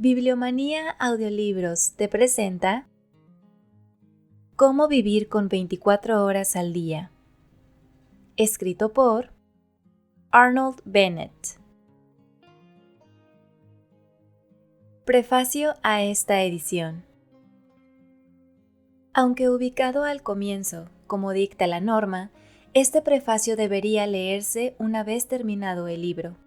Bibliomanía Audiolibros te presenta Cómo vivir con 24 horas al día. Escrito por Arnold Bennett. Prefacio a esta edición. Aunque ubicado al comienzo, como dicta la norma, este prefacio debería leerse una vez terminado el libro.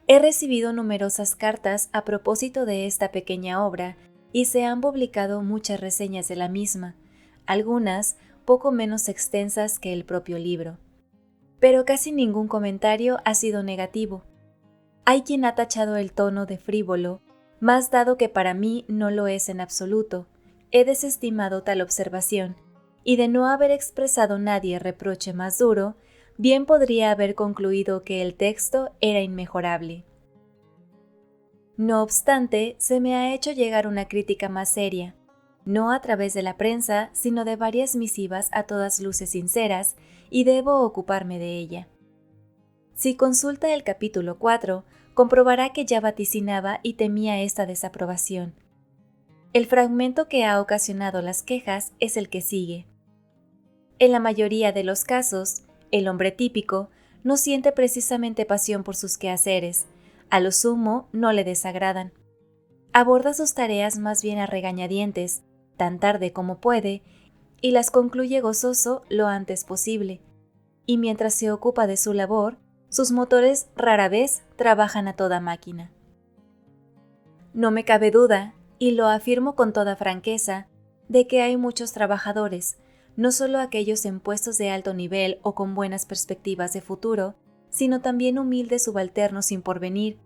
He recibido numerosas cartas a propósito de esta pequeña obra y se han publicado muchas reseñas de la misma, algunas poco menos extensas que el propio libro. Pero casi ningún comentario ha sido negativo. Hay quien ha tachado el tono de frívolo, mas dado que para mí no lo es en absoluto, he desestimado tal observación, y de no haber expresado nadie reproche más duro, bien podría haber concluido que el texto era inmejorable. No obstante, se me ha hecho llegar una crítica más seria, no a través de la prensa, sino de varias misivas a todas luces sinceras, y debo ocuparme de ella. Si consulta el capítulo 4, comprobará que ya vaticinaba y temía esta desaprobación. El fragmento que ha ocasionado las quejas es el que sigue. En la mayoría de los casos, el hombre típico no siente precisamente pasión por sus quehaceres, a lo sumo no le desagradan. Aborda sus tareas más bien a regañadientes, tan tarde como puede, y las concluye gozoso lo antes posible. Y mientras se ocupa de su labor, sus motores rara vez trabajan a toda máquina. No me cabe duda, y lo afirmo con toda franqueza, de que hay muchos trabajadores, no solo aquellos en puestos de alto nivel o con buenas perspectivas de futuro, sino también humildes subalternos sin porvenir,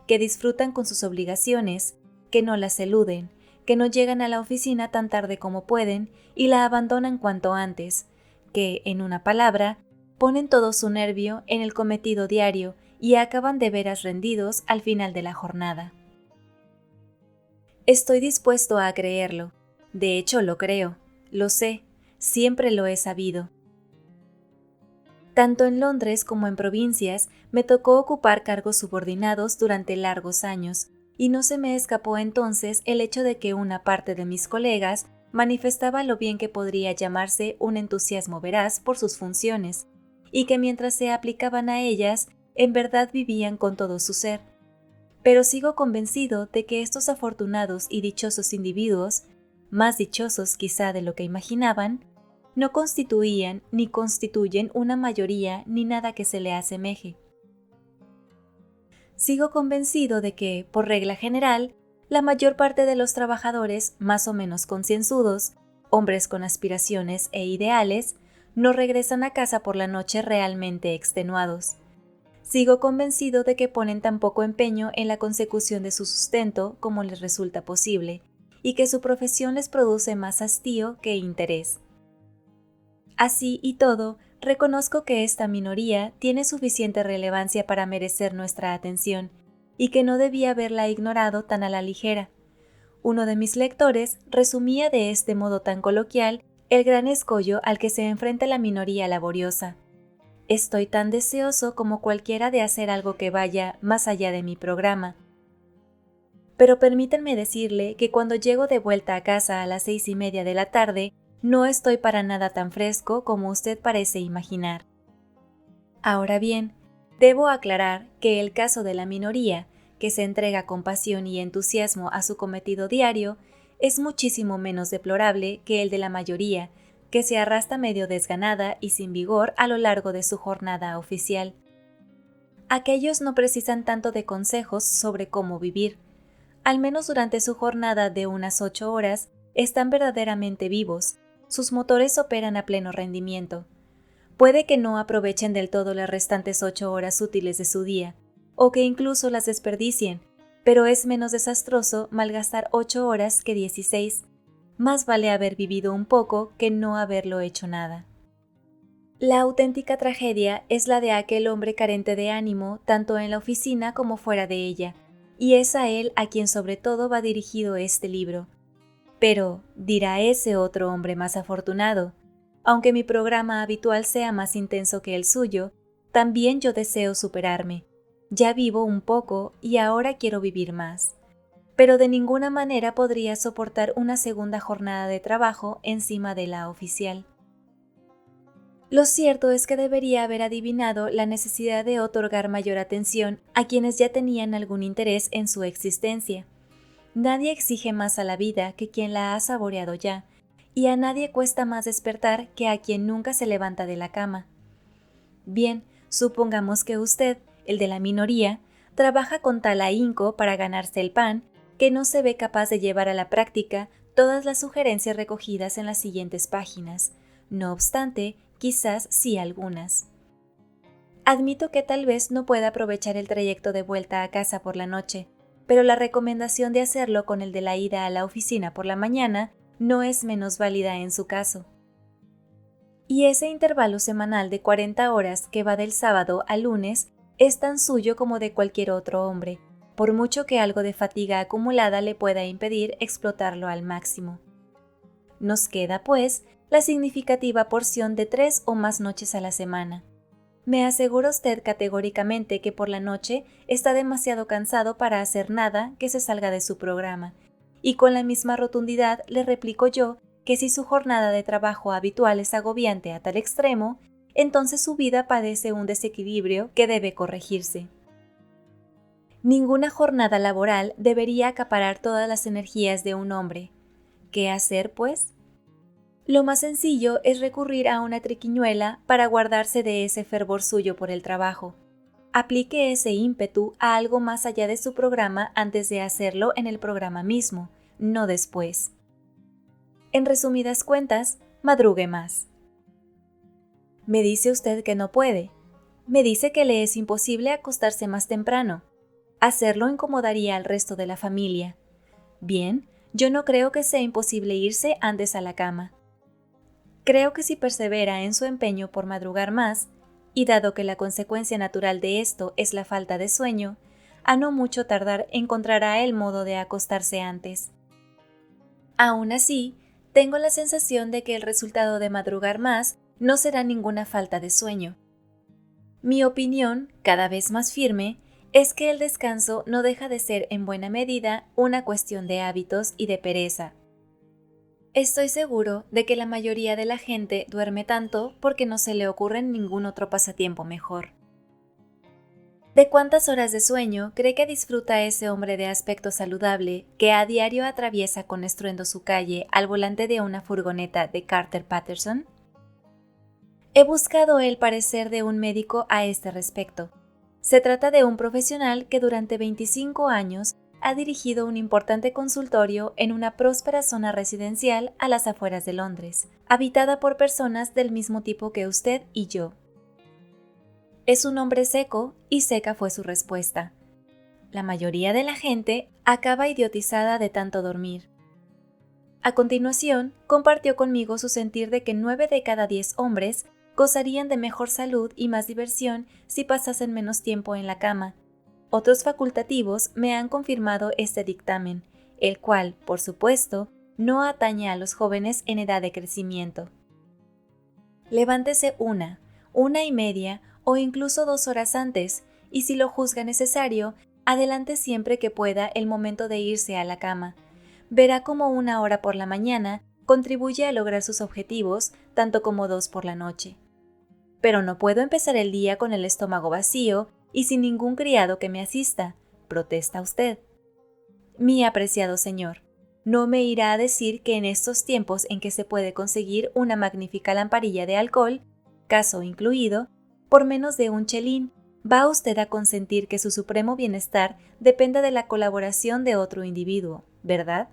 que disfrutan con sus obligaciones, que no las eluden, que no llegan a la oficina tan tarde como pueden y la abandonan cuanto antes, que, en una palabra, ponen todo su nervio en el cometido diario y acaban de veras rendidos al final de la jornada. Estoy dispuesto a creerlo, de hecho lo creo, lo sé, siempre lo he sabido. Tanto en Londres como en provincias me tocó ocupar cargos subordinados durante largos años, y no se me escapó entonces el hecho de que una parte de mis colegas manifestaba lo bien que podría llamarse un entusiasmo veraz por sus funciones, y que mientras se aplicaban a ellas, en verdad vivían con todo su ser. Pero sigo convencido de que estos afortunados y dichosos individuos, más dichosos quizá de lo que imaginaban, no constituían ni constituyen una mayoría ni nada que se le asemeje. Sigo convencido de que, por regla general, la mayor parte de los trabajadores más o menos concienzudos, hombres con aspiraciones e ideales, no regresan a casa por la noche realmente extenuados. Sigo convencido de que ponen tan poco empeño en la consecución de su sustento como les resulta posible, y que su profesión les produce más hastío que interés. Así y todo, reconozco que esta minoría tiene suficiente relevancia para merecer nuestra atención, y que no debía haberla ignorado tan a la ligera. Uno de mis lectores resumía de este modo tan coloquial el gran escollo al que se enfrenta la minoría laboriosa. Estoy tan deseoso como cualquiera de hacer algo que vaya más allá de mi programa. Pero permítanme decirle que cuando llego de vuelta a casa a las 6:30 de la tarde, no estoy para nada tan fresco como usted parece imaginar. Ahora bien, debo aclarar que el caso de la minoría, que se entrega con pasión y entusiasmo a su cometido diario, es muchísimo menos deplorable que el de la mayoría, que se arrastra medio desganada y sin vigor a lo largo de su jornada oficial. Aquellos no precisan tanto de consejos sobre cómo vivir. Al menos durante su jornada de unas 8 horas, están verdaderamente vivos. Sus motores operan a pleno rendimiento. Puede que no aprovechen del todo las restantes 8 horas útiles de su día, o que incluso las desperdicien, pero es menos desastroso malgastar 8 horas que 16. Más vale haber vivido un poco que no haberlo hecho nada. La auténtica tragedia es la de aquel hombre carente de ánimo tanto en la oficina como fuera de ella, y es a él a quien sobre todo va dirigido este libro. Pero, dirá ese otro hombre más afortunado, aunque mi programa habitual sea más intenso que el suyo, también yo deseo superarme. Ya vivo un poco y ahora quiero vivir más. pero de ninguna manera podría soportar una segunda jornada de trabajo encima de la oficial. Lo cierto es que debería haber adivinado la necesidad de otorgar mayor atención a quienes ya tenían algún interés en su existencia. Nadie exige más a la vida que quien la ha saboreado ya, y a nadie cuesta más despertar que a quien nunca se levanta de la cama. Bien, supongamos que usted, el de la minoría, trabaja con tal ahínco para ganarse el pan, que no se ve capaz de llevar a la práctica todas las sugerencias recogidas en las siguientes páginas. No obstante, quizás sí algunas. Admito que tal vez no pueda aprovechar el trayecto de vuelta a casa por la noche, pero la recomendación de hacerlo con el de la ida a la oficina por la mañana no es menos válida en su caso. Y ese intervalo semanal de 40 horas que va del sábado al lunes es tan suyo como de cualquier otro hombre, por mucho que algo de fatiga acumulada le pueda impedir explotarlo al máximo. Nos queda, pues, la significativa porción de 3 o más noches a la semana. Me asegura usted categóricamente que por la noche está demasiado cansado para hacer nada que se salga de su programa, y con la misma rotundidad le replico yo que si su jornada de trabajo habitual es agobiante a tal extremo, entonces su vida padece un desequilibrio que debe corregirse. Ninguna jornada laboral debería acaparar todas las energías de un hombre. ¿Qué hacer, pues? Lo más sencillo es recurrir a una triquiñuela para guardarse de ese fervor suyo por el trabajo. Aplique ese ímpetu a algo más allá de su programa antes de hacerlo en el programa mismo, no después. En resumidas cuentas, madrugue más. Me dice usted que no puede. Me dice que le es imposible acostarse más temprano. Hacerlo incomodaría al resto de la familia. Bien, yo no creo que sea imposible irse antes a la cama. Creo que si persevera en su empeño por madrugar más, y dado que la consecuencia natural de esto es la falta de sueño, a no mucho tardar encontrará el modo de acostarse antes. Aún así, tengo la sensación de que el resultado de madrugar más no será ninguna falta de sueño. Mi opinión, cada vez más firme, es que el descanso no deja de ser en buena medida una cuestión de hábitos y de pereza. Estoy seguro de que la mayoría de la gente duerme tanto porque no se le ocurre ningún otro pasatiempo mejor. ¿De cuántas horas de sueño cree que disfruta ese hombre de aspecto saludable que a diario atraviesa con estruendo su calle al volante de una furgoneta de Carter Patterson? He buscado el parecer de un médico a este respecto. Se trata de un profesional que durante 25 años ha dirigido un importante consultorio en una próspera zona residencial a las afueras de Londres, habitada por personas del mismo tipo que usted y yo. Es un hombre seco, y seca fue su respuesta. La mayoría de la gente acaba idiotizada de tanto dormir. A continuación, compartió conmigo su sentir de que 9 de cada 10 hombres gozarían de mejor salud y más diversión si pasasen menos tiempo en la cama. Otros facultativos me han confirmado este dictamen, el cual, por supuesto, no atañe a los jóvenes en edad de crecimiento. Levántese 1:30 o incluso 2 horas antes, y si lo juzga necesario, adelante siempre que pueda el momento de irse a la cama. Verá cómo 1 hora por la mañana contribuye a lograr sus objetivos, tanto como 2 por la noche. Pero no puedo empezar el día con el estómago vacío y sin ningún criado que me asista, protesta usted. Mi apreciado señor, no me irá a decir que en estos tiempos en que se puede conseguir una magnífica lamparilla de alcohol, caso incluido, por menos de un chelín, va usted a consentir que su supremo bienestar dependa de la colaboración de otro individuo, ¿verdad?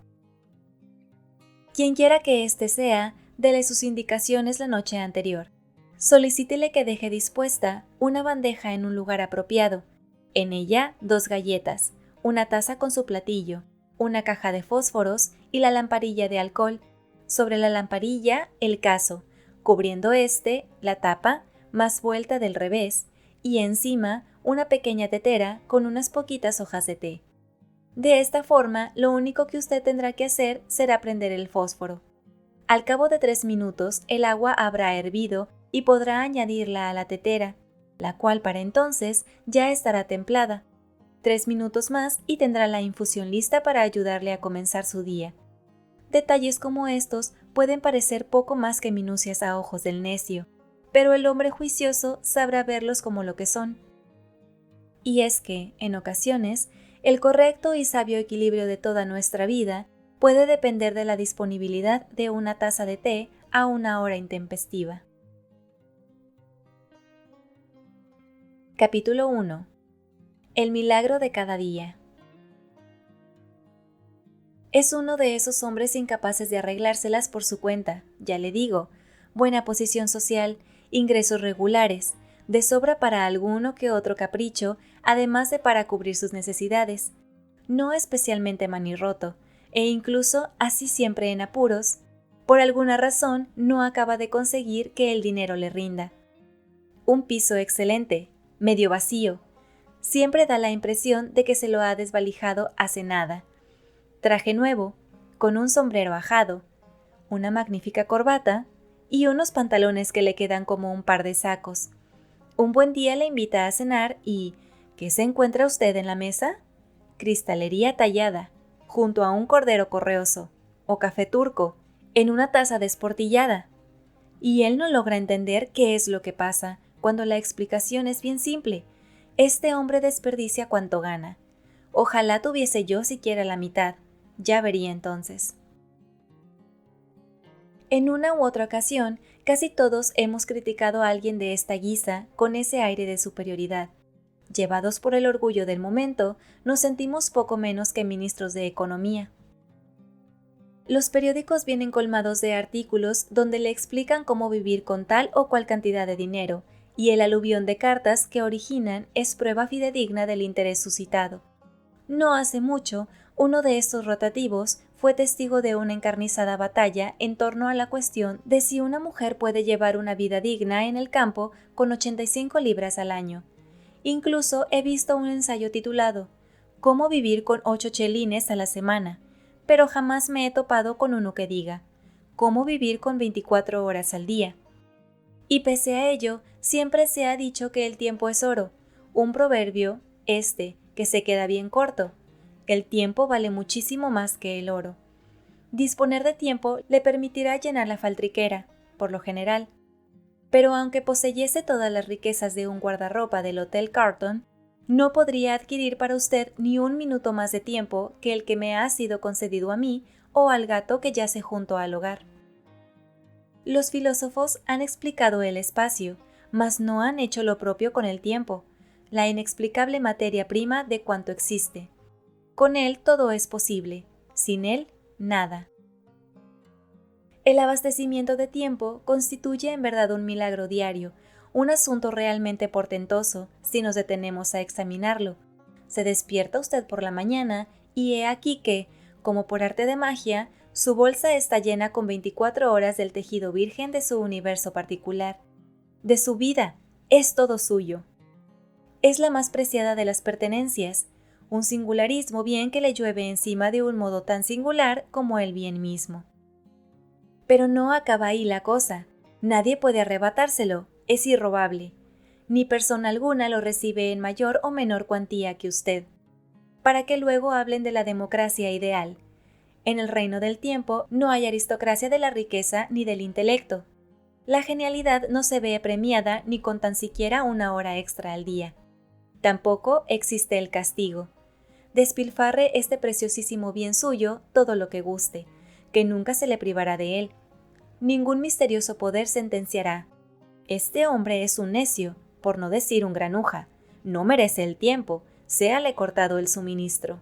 Quienquiera que éste sea, dele sus indicaciones la noche anterior. Solicítele que deje dispuesta una bandeja en un lugar apropiado, en ella 2 galletas, una taza con su platillo, una caja de fósforos y la lamparilla de alcohol. Sobre la lamparilla, el cazo, cubriendo la tapa, más vuelta del revés, y encima una pequeña tetera con unas poquitas hojas de té. De esta forma, lo único que usted tendrá que hacer será prender el fósforo. Al cabo de 3 minutos, el agua habrá hervido y podrá añadirla a la tetera, la cual para entonces ya estará templada. 3 minutos más y tendrá la infusión lista para ayudarle a comenzar su día. Detalles como estos pueden parecer poco más que minucias a ojos del necio, pero el hombre juicioso sabrá verlos como lo que son. Y es que, en ocasiones, el correcto y sabio equilibrio de toda nuestra vida puede depender de la disponibilidad de una taza de té a una hora intempestiva. Capítulo 1. El milagro de cada día. Es uno de esos hombres incapaces de arreglárselas por su cuenta, ya le digo, buena posición social, ingresos regulares, de sobra para alguno que otro capricho, además de para cubrir sus necesidades, no especialmente manirroto, e incluso así siempre en apuros, por alguna razón no acaba de conseguir que el dinero le rinda. Un piso excelente, medio vacío, siempre da la impresión de que se lo ha desvalijado hace nada. Traje nuevo, con un sombrero ajado, una magnífica corbata y unos pantalones que le quedan como un par de sacos. Un buen día le invita a cenar y ¿qué se encuentra usted en la mesa? Cristalería tallada, junto a un cordero correoso, o café turco, en una taza desportillada. Y él no logra entender qué es lo que pasa, cuando la explicación es bien simple. Este hombre desperdicia cuanto gana. Ojalá tuviese yo siquiera la mitad. Ya vería entonces. En una u otra ocasión, casi todos hemos criticado a alguien de esta guisa con ese aire de superioridad. Llevados por el orgullo del momento, nos sentimos poco menos que ministros de economía. Los periódicos vienen colmados de artículos donde le explican cómo vivir con tal o cual cantidad de dinero, y el aluvión de cartas que originan es prueba fidedigna del interés suscitado. No hace mucho, uno de estos rotativos fue testigo de una encarnizada batalla en torno a la cuestión de si una mujer puede llevar una vida digna en el campo con 85 libras al año. Incluso he visto un ensayo titulado «Cómo vivir con 8 chelines a la semana», pero jamás me he topado con uno que diga «Cómo vivir con 24 horas al día». Y pese a ello, siempre se ha dicho que el tiempo es oro, un proverbio, que se queda bien corto. El tiempo vale muchísimo más que el oro. Disponer de tiempo le permitirá llenar la faltriquera, por lo general. Pero aunque poseyese todas las riquezas de un guardarropa del Hotel Carlton, no podría adquirir para usted ni un minuto más de tiempo que el que me ha sido concedido a mí o al gato que yace junto al hogar. Los filósofos han explicado el espacio, mas no han hecho lo propio con el tiempo, la inexplicable materia prima de cuanto existe. Con él todo es posible, sin él, nada. El abastecimiento de tiempo constituye en verdad un milagro diario, un asunto realmente portentoso, si nos detenemos a examinarlo. Se despierta usted por la mañana y he aquí que, como por arte de magia, su bolsa está llena con 24 horas del tejido virgen de su universo particular. De su vida, es todo suyo. Es la más preciada de las pertenencias, un singularismo bien que le llueve encima de un modo tan singular como el bien mismo. Pero no acaba ahí la cosa, nadie puede arrebatárselo, es irrobable. Ni persona alguna lo recibe en mayor o menor cuantía que usted. Para que luego hablen de la democracia ideal. En el reino del tiempo no hay aristocracia de la riqueza ni del intelecto. La genialidad no se ve premiada ni con tan siquiera una hora extra al día. Tampoco existe el castigo. Despilfarre este preciosísimo bien suyo todo lo que guste, que nunca se le privará de él. Ningún misterioso poder sentenciará: este hombre es un necio, por no decir un granuja, no merece el tiempo, séale cortado el suministro.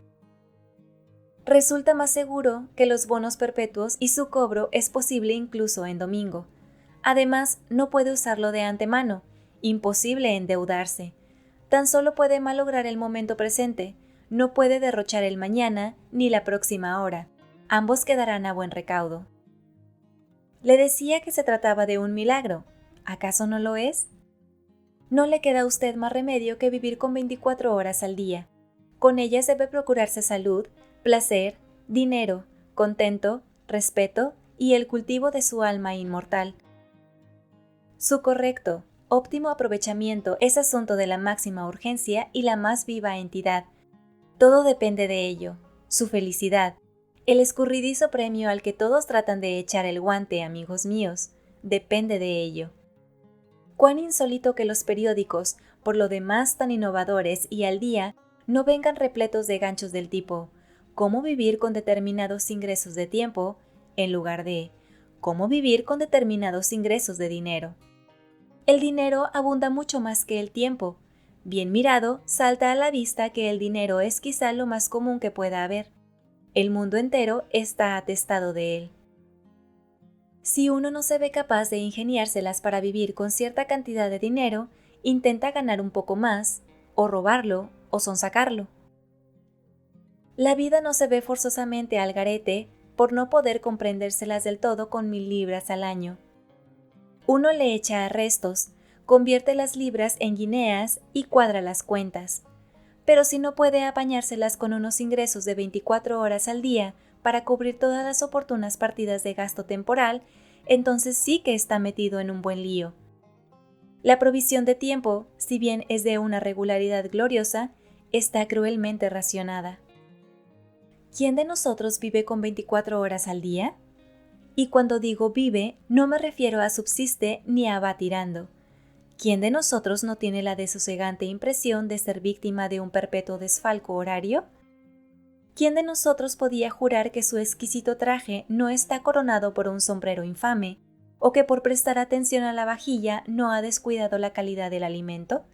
Resulta más seguro que los bonos perpetuos y su cobro es posible incluso en domingo. Además, no puede usarlo de antemano, imposible endeudarse. Tan solo puede malograr el momento presente, no puede derrochar el mañana ni la próxima hora. Ambos quedarán a buen recaudo. Le decía que se trataba de un milagro. ¿Acaso no lo es? No le queda a usted más remedio que vivir con 24 horas al día. Con ellas debe procurarse salud, placer, dinero, contento, respeto y el cultivo de su alma inmortal. Su correcto, óptimo aprovechamiento es asunto de la máxima urgencia y la más viva entidad, Todo depende de ello, su felicidad, el escurridizo premio al que todos tratan de echar el guante, amigos míos, depende de ello. Cuán insólito que los periódicos, por lo demás tan innovadores y al día, no vengan repletos de ganchos del tipo «Cómo vivir con determinados ingresos de tiempo» en lugar de «Cómo vivir con determinados ingresos de dinero». El dinero abunda mucho más que el tiempo. Bien mirado, salta a la vista que el dinero es quizá lo más común que pueda haber. El mundo entero está atestado de él. Si uno no se ve capaz de ingeniárselas para vivir con cierta cantidad de dinero, intenta ganar un poco más, o robarlo, o sonsacarlo. La vida no se ve forzosamente al garete por no poder comprendérselas del todo con 1000 libras al año. Uno le echa arrestos, convierte las libras en guineas y cuadra las cuentas. Pero si no puede apañárselas con unos ingresos de 24 horas al día para cubrir todas las oportunas partidas de gasto temporal, entonces sí que está metido en un buen lío. La provisión de tiempo, si bien es de una regularidad gloriosa, está cruelmente racionada. ¿Quién de nosotros vive con 24 horas al día? Y cuando digo vive, no me refiero a subsiste ni a va tirando. ¿Quién de nosotros no tiene la desosegante impresión de ser víctima de un perpetuo desfalco horario? ¿Quién de nosotros podía jurar que su exquisito traje no está coronado por un sombrero infame, o que por prestar atención a la vajilla no ha descuidado la calidad del alimento?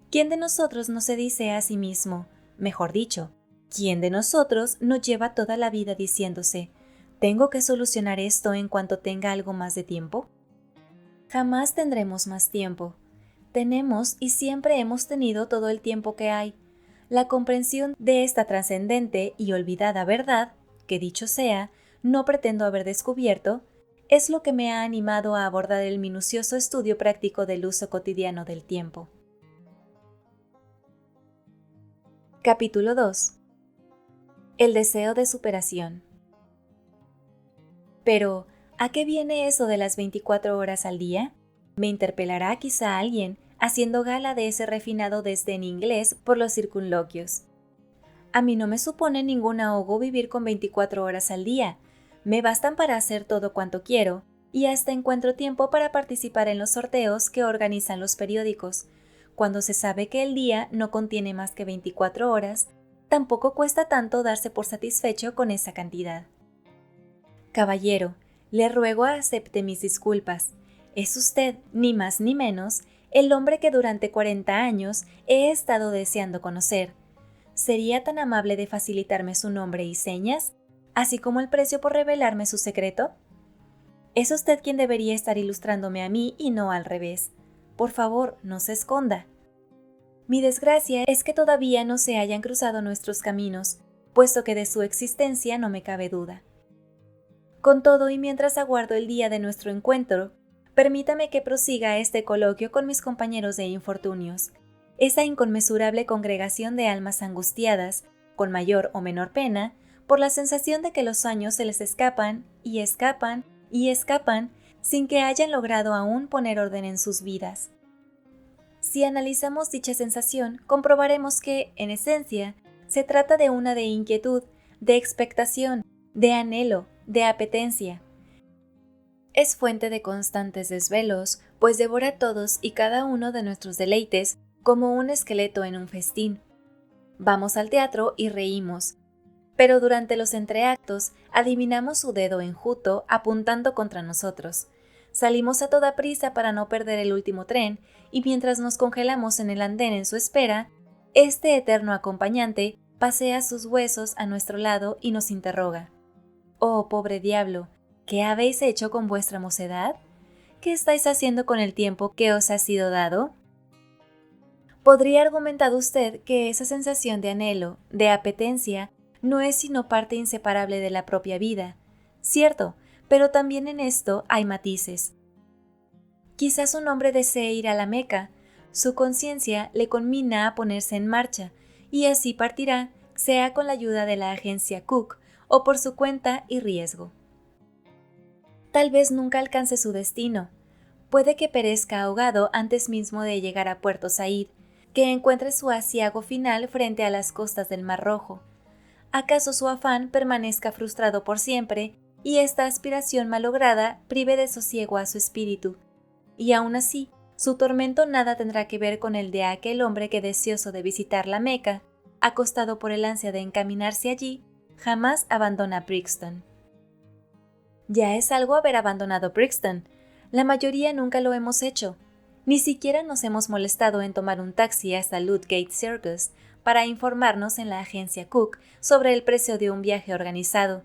¿Quién de nosotros no se dice a sí mismo, mejor dicho, quién de nosotros no lleva toda la vida diciéndose, ¿tengo que solucionar esto en cuanto tenga algo más de tiempo? Jamás tendremos más tiempo. Tenemos y siempre hemos tenido todo el tiempo que hay. La comprensión de esta trascendente y olvidada verdad, que dicho sea, no pretendo haber descubierto, es lo que me ha animado a abordar el minucioso estudio práctico del uso cotidiano del tiempo. Capítulo 2. El deseo de superación. Pero, ¿a qué viene eso de las 24 horas al día? Me interpelará quizá alguien, haciendo gala de ese refinado desdén inglés por los circunloquios. A mí no me supone ningún ahogo vivir con 24 horas al día. Me bastan para hacer todo cuanto quiero, y hasta encuentro tiempo para participar en los sorteos que organizan los periódicos. Cuando se sabe que el día no contiene más que 24 horas, tampoco cuesta tanto darse por satisfecho con esa cantidad. Caballero, le ruego acepte mis disculpas. Es usted, ni más ni menos, el hombre que durante 40 años he estado deseando conocer. ¿Sería tan amable de facilitarme su nombre y señas, así como el precio por revelarme su secreto? Es usted quien debería estar ilustrándome a mí y no al revés. Por favor, no se esconda. Mi desgracia es que todavía no se hayan cruzado nuestros caminos, puesto que de su existencia no me cabe duda. Con todo y mientras aguardo el día de nuestro encuentro, permítame que prosiga este coloquio con mis compañeros de infortunios, esa inconmensurable congregación de almas angustiadas, con mayor o menor pena, por la sensación de que los años se les escapan y escapan y escapan sin que hayan logrado aún poner orden en sus vidas. Si analizamos dicha sensación, comprobaremos que, en esencia, se trata de una de inquietud, de expectación, de anhelo, de apetencia. Es fuente de constantes desvelos, pues devora todos y cada uno de nuestros deleites como un esqueleto en un festín. Vamos al teatro y reímos, pero durante los entreactos adivinamos su dedo enjuto apuntando contra nosotros. Salimos a toda prisa para no perder el último tren, y mientras nos congelamos en el andén en su espera, este eterno acompañante pasea sus huesos a nuestro lado y nos interroga. «Oh, pobre diablo, ¿qué habéis hecho con vuestra mocedad? ¿Qué estáis haciendo con el tiempo que os ha sido dado?» Podría argumentar usted que esa sensación de anhelo, de apetencia, no es sino parte inseparable de la propia vida. Cierto, pero también en esto hay matices. Quizás un hombre desee ir a la Meca, su conciencia le conmina a ponerse en marcha, y así partirá, sea con la ayuda de la agencia Cook o por su cuenta y riesgo. Tal vez nunca alcance su destino. Puede que perezca ahogado antes mismo de llegar a Puerto Saíd, que encuentre su aciago final frente a las costas del Mar Rojo. ¿Acaso su afán permanezca frustrado por siempre y esta aspiración malograda prive de sosiego a su espíritu? Y aún así, su tormento nada tendrá que ver con el de aquel hombre que, deseoso de visitar la Meca, acostado por el ansia de encaminarse allí, jamás abandona Brixton. Ya es algo haber abandonado Brixton. La mayoría nunca lo hemos hecho. Ni siquiera nos hemos molestado en tomar un taxi hasta Ludgate Circus para informarnos en la agencia Cook sobre el precio de un viaje organizado.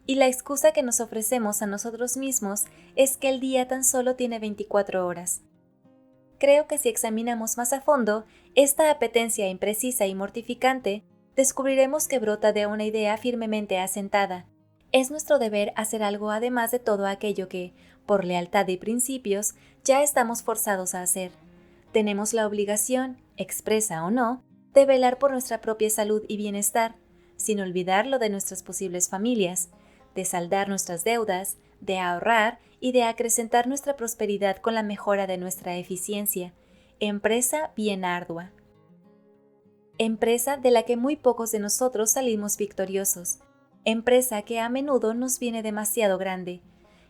Y la excusa que nos ofrecemos a nosotros mismos es que el día tan solo tiene 24 horas. Creo que si examinamos más a fondo esta apetencia imprecisa y mortificante, descubriremos que brota de una idea firmemente asentada. Es nuestro deber hacer algo además de todo aquello que, por lealtad y principios, ya estamos forzados a hacer. Tenemos la obligación, expresa o no, de velar por nuestra propia salud y bienestar, sin olvidar lo de nuestras posibles familias, de saldar nuestras deudas, de ahorrar y de acrecentar nuestra prosperidad con la mejora de nuestra eficiencia. Empresa bien ardua. Empresa de la que muy pocos de nosotros salimos victoriosos. Empresa que a menudo nos viene demasiado grande.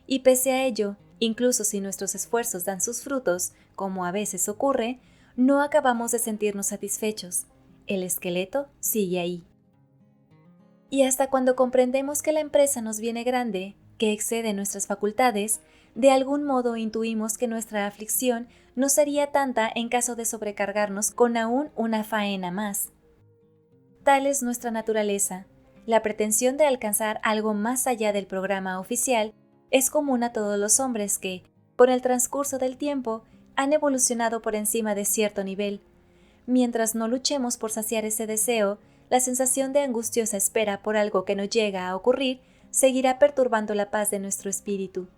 Y pese a ello, incluso si nuestros esfuerzos dan sus frutos, como a veces ocurre, no acabamos de sentirnos satisfechos. El esqueleto sigue ahí. Y hasta cuando comprendemos que la empresa nos viene grande, que excede nuestras facultades, de algún modo intuimos que nuestra aflicción no sería tanta en caso de sobrecargarnos con aún una faena más. Tal es nuestra naturaleza. La pretensión de alcanzar algo más allá del programa oficial es común a todos los hombres que, con el transcurso del tiempo, han evolucionado por encima de cierto nivel. Mientras no luchemos por saciar ese deseo, la sensación de angustiosa espera por algo que no llega a ocurrir seguirá perturbando la paz de nuestro espíritu.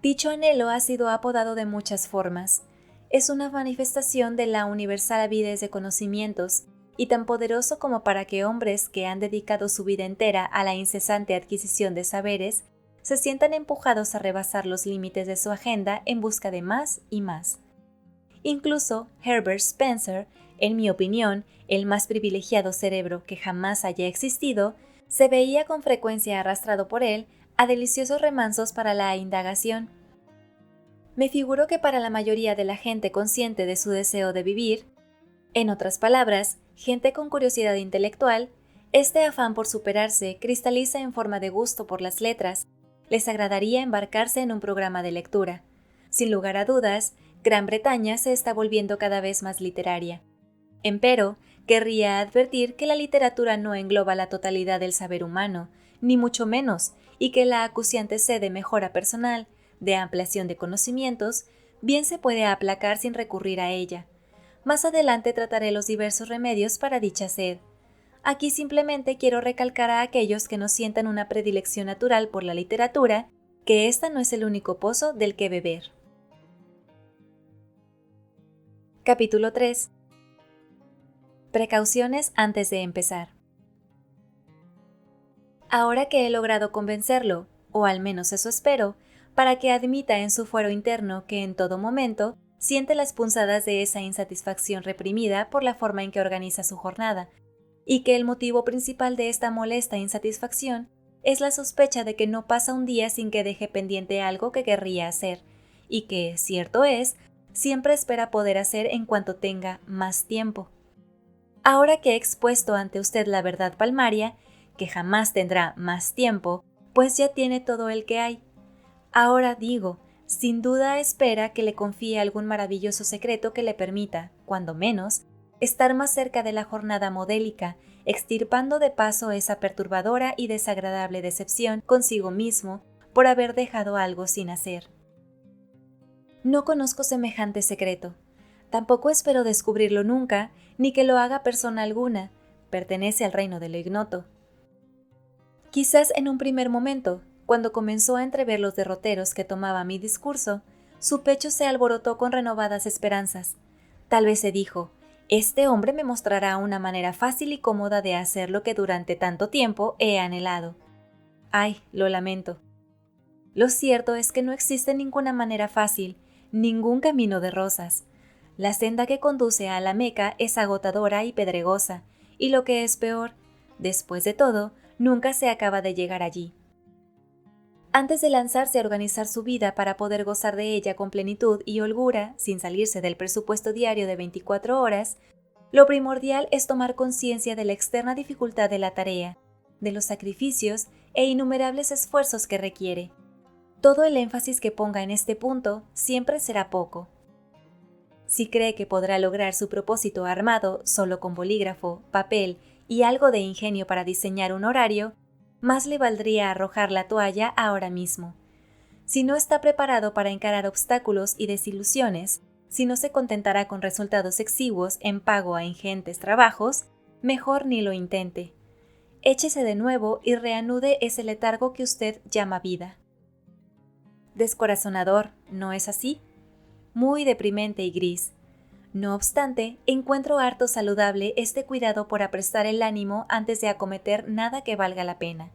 Dicho anhelo ha sido apodado de muchas formas. Es una manifestación de la universal avidez de conocimientos y tan poderoso como para que hombres que han dedicado su vida entera a la incesante adquisición de saberes se sientan empujados a rebasar los límites de su agenda en busca de más y más. Incluso Herbert Spencer, en mi opinión, el más privilegiado cerebro que jamás haya existido, se veía con frecuencia arrastrado por él a deliciosos remansos para la indagación. Me figuro que para la mayoría de la gente consciente de su deseo de vivir, en otras palabras, gente con curiosidad intelectual, este afán por superarse cristaliza en forma de gusto por las letras. Les agradaría embarcarse en un programa de lectura. Sin lugar a dudas, Gran Bretaña se está volviendo cada vez más literaria. Empero, querría advertir que la literatura no engloba la totalidad del saber humano, ni mucho menos, y que la acuciante sed de mejora personal, de ampliación de conocimientos, bien se puede aplacar sin recurrir a ella. Más adelante trataré los diversos remedios para dicha sed. Aquí simplemente quiero recalcar a aquellos que no sientan una predilección natural por la literatura, que esta no es el único pozo del que beber. Capítulo 3. Precauciones antes de empezar. Ahora que he logrado convencerlo, o al menos eso espero, para que admita en su fuero interno que en todo momento siente las punzadas de esa insatisfacción reprimida por la forma en que organiza su jornada, y que el motivo principal de esta molesta insatisfacción es la sospecha de que no pasa un día sin que deje pendiente algo que querría hacer, y que, cierto es, siempre espera poder hacer en cuanto tenga más tiempo. Ahora que he expuesto ante usted la verdad palmaria, que jamás tendrá más tiempo, pues ya tiene todo el que hay. Ahora digo, sin duda espera que le confíe algún maravilloso secreto que le permita, cuando menos, estar más cerca de la jornada modélica, extirpando de paso esa perturbadora y desagradable decepción consigo mismo por haber dejado algo sin hacer. No conozco semejante secreto. Tampoco espero descubrirlo nunca, ni que lo haga persona alguna. Pertenece al reino de lo ignoto. Quizás en un primer momento, cuando comenzó a entrever los derroteros que tomaba mi discurso, su pecho se alborotó con renovadas esperanzas. Tal vez se dijo, este hombre me mostrará una manera fácil y cómoda de hacer lo que durante tanto tiempo he anhelado. Ay, lo lamento. Lo cierto es que no existe ninguna manera fácil, ningún camino de rosas. La senda que conduce a la Meca es agotadora y pedregosa, y lo que es peor, después de todo, nunca se acaba de llegar allí. Antes de lanzarse a organizar su vida para poder gozar de ella con plenitud y holgura, sin salirse del presupuesto diario de 24 horas, lo primordial es tomar conciencia de la externa dificultad de la tarea, de los sacrificios e innumerables esfuerzos que requiere. Todo el énfasis que ponga en este punto siempre será poco. Si cree que podrá lograr su propósito armado solo con bolígrafo, papel y algo de ingenio para diseñar un horario, más le valdría arrojar la toalla ahora mismo. Si no está preparado para encarar obstáculos y desilusiones, si no se contentará con resultados exiguos en pago a ingentes trabajos, mejor ni lo intente. Échese de nuevo y reanude ese letargo que usted llama vida. Descorazonador, ¿no es así? Muy deprimente y gris. No obstante, encuentro harto saludable este cuidado por aprestar el ánimo antes de acometer nada que valga la pena.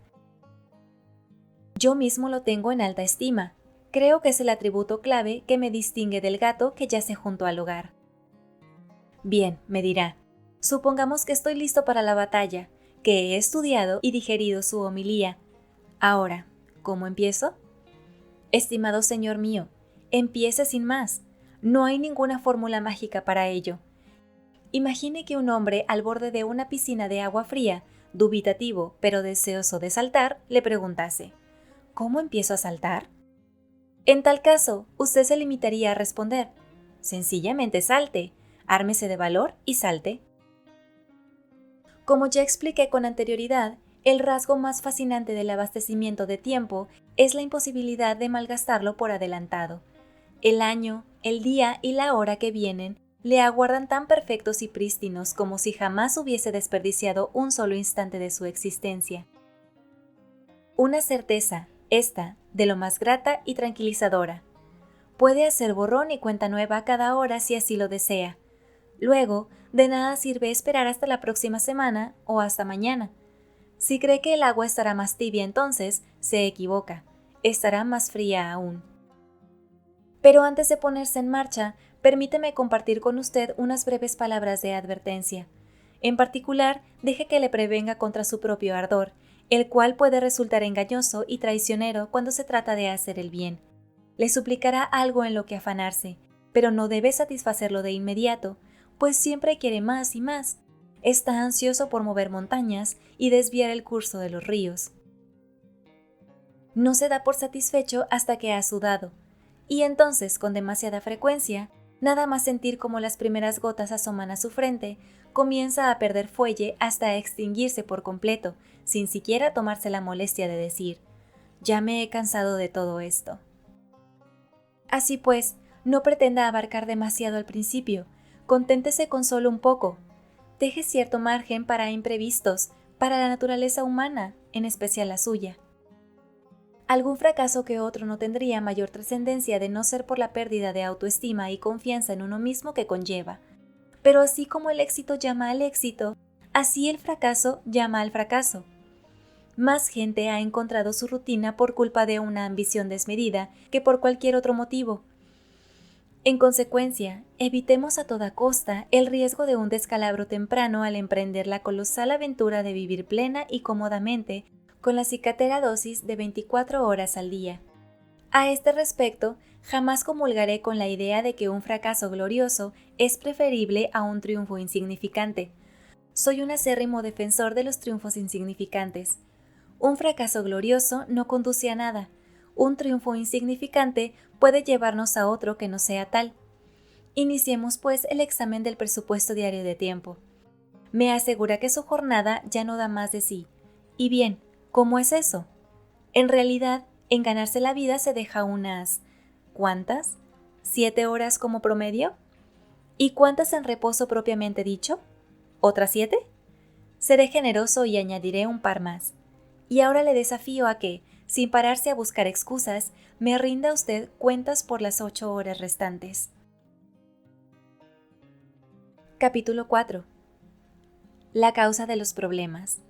Yo mismo lo tengo en alta estima. Creo que es el atributo clave que me distingue del gato que yace junto al hogar. Bien, me dirá, supongamos que estoy listo para la batalla, que he estudiado y digerido su homilía. Ahora, ¿cómo empiezo? Estimado señor mío, empiece sin más. No hay ninguna fórmula mágica para ello. Imagine que un hombre al borde de una piscina de agua fría, dubitativo pero deseoso de saltar, le preguntase: ¿cómo empiezo a saltar? En tal caso, usted se limitaría a responder: sencillamente salte, ármese de valor y salte. Como ya expliqué con anterioridad, el rasgo más fascinante del abastecimiento de tiempo es la imposibilidad de malgastarlo por adelantado. El año, el día y la hora que vienen le aguardan tan perfectos y prístinos como si jamás hubiese desperdiciado un solo instante de su existencia. Una certeza, esta, de lo más grata y tranquilizadora. Puede hacer borrón y cuenta nueva cada hora si así lo desea. Luego, de nada sirve esperar hasta la próxima semana o hasta mañana. Si cree que el agua estará más tibia entonces, se equivoca. Estará más fría aún. Pero antes de ponerse en marcha, permíteme compartir con usted unas breves palabras de advertencia. En particular, deje que le prevenga contra su propio ardor, el cual puede resultar engañoso y traicionero cuando se trata de hacer el bien. Le suplicará algo en lo que afanarse, pero no debe satisfacerlo de inmediato, pues siempre quiere más y más. Está ansioso por mover montañas y desviar el curso de los ríos. No se da por satisfecho hasta que ha sudado, y entonces, con demasiada frecuencia, nada más sentir como las primeras gotas asoman a su frente, comienza a perder fuelle hasta extinguirse por completo, sin siquiera tomarse la molestia de decir: ya me he cansado de todo esto. Así pues, no pretenda abarcar demasiado al principio, conténtese con solo un poco. Deje cierto margen para imprevistos, para la naturaleza humana, en especial la suya. Algún fracaso que otro no tendría mayor trascendencia de no ser por la pérdida de autoestima y confianza en uno mismo que conlleva. Pero así como el éxito llama al éxito, así el fracaso llama al fracaso. Más gente ha encontrado su rutina por culpa de una ambición desmedida que por cualquier otro motivo. En consecuencia, evitemos a toda costa el riesgo de un descalabro temprano al emprender la colosal aventura de vivir plena y cómodamente con la cicatera dosis de 24 horas al día. A este respecto, jamás comulgaré con la idea de que un fracaso glorioso es preferible a un triunfo insignificante. Soy un acérrimo defensor de los triunfos insignificantes. Un fracaso glorioso no conduce a nada. Un triunfo insignificante puede llevarnos a otro que no sea tal. Iniciemos, pues, el examen del presupuesto diario de tiempo. Me asegura que su jornada ya no da más de sí. Y bien, ¿cómo es eso? En realidad, en ganarse la vida se deja unas... ¿cuántas? ¿7 horas como promedio? ¿Y cuántas en reposo propiamente dicho? ¿Otras 7? Seré generoso y añadiré un par más. Y ahora le desafío a que, sin pararse a buscar excusas, me rinda usted cuentas por las 8 horas restantes. Capítulo 4. La causa de los problemas.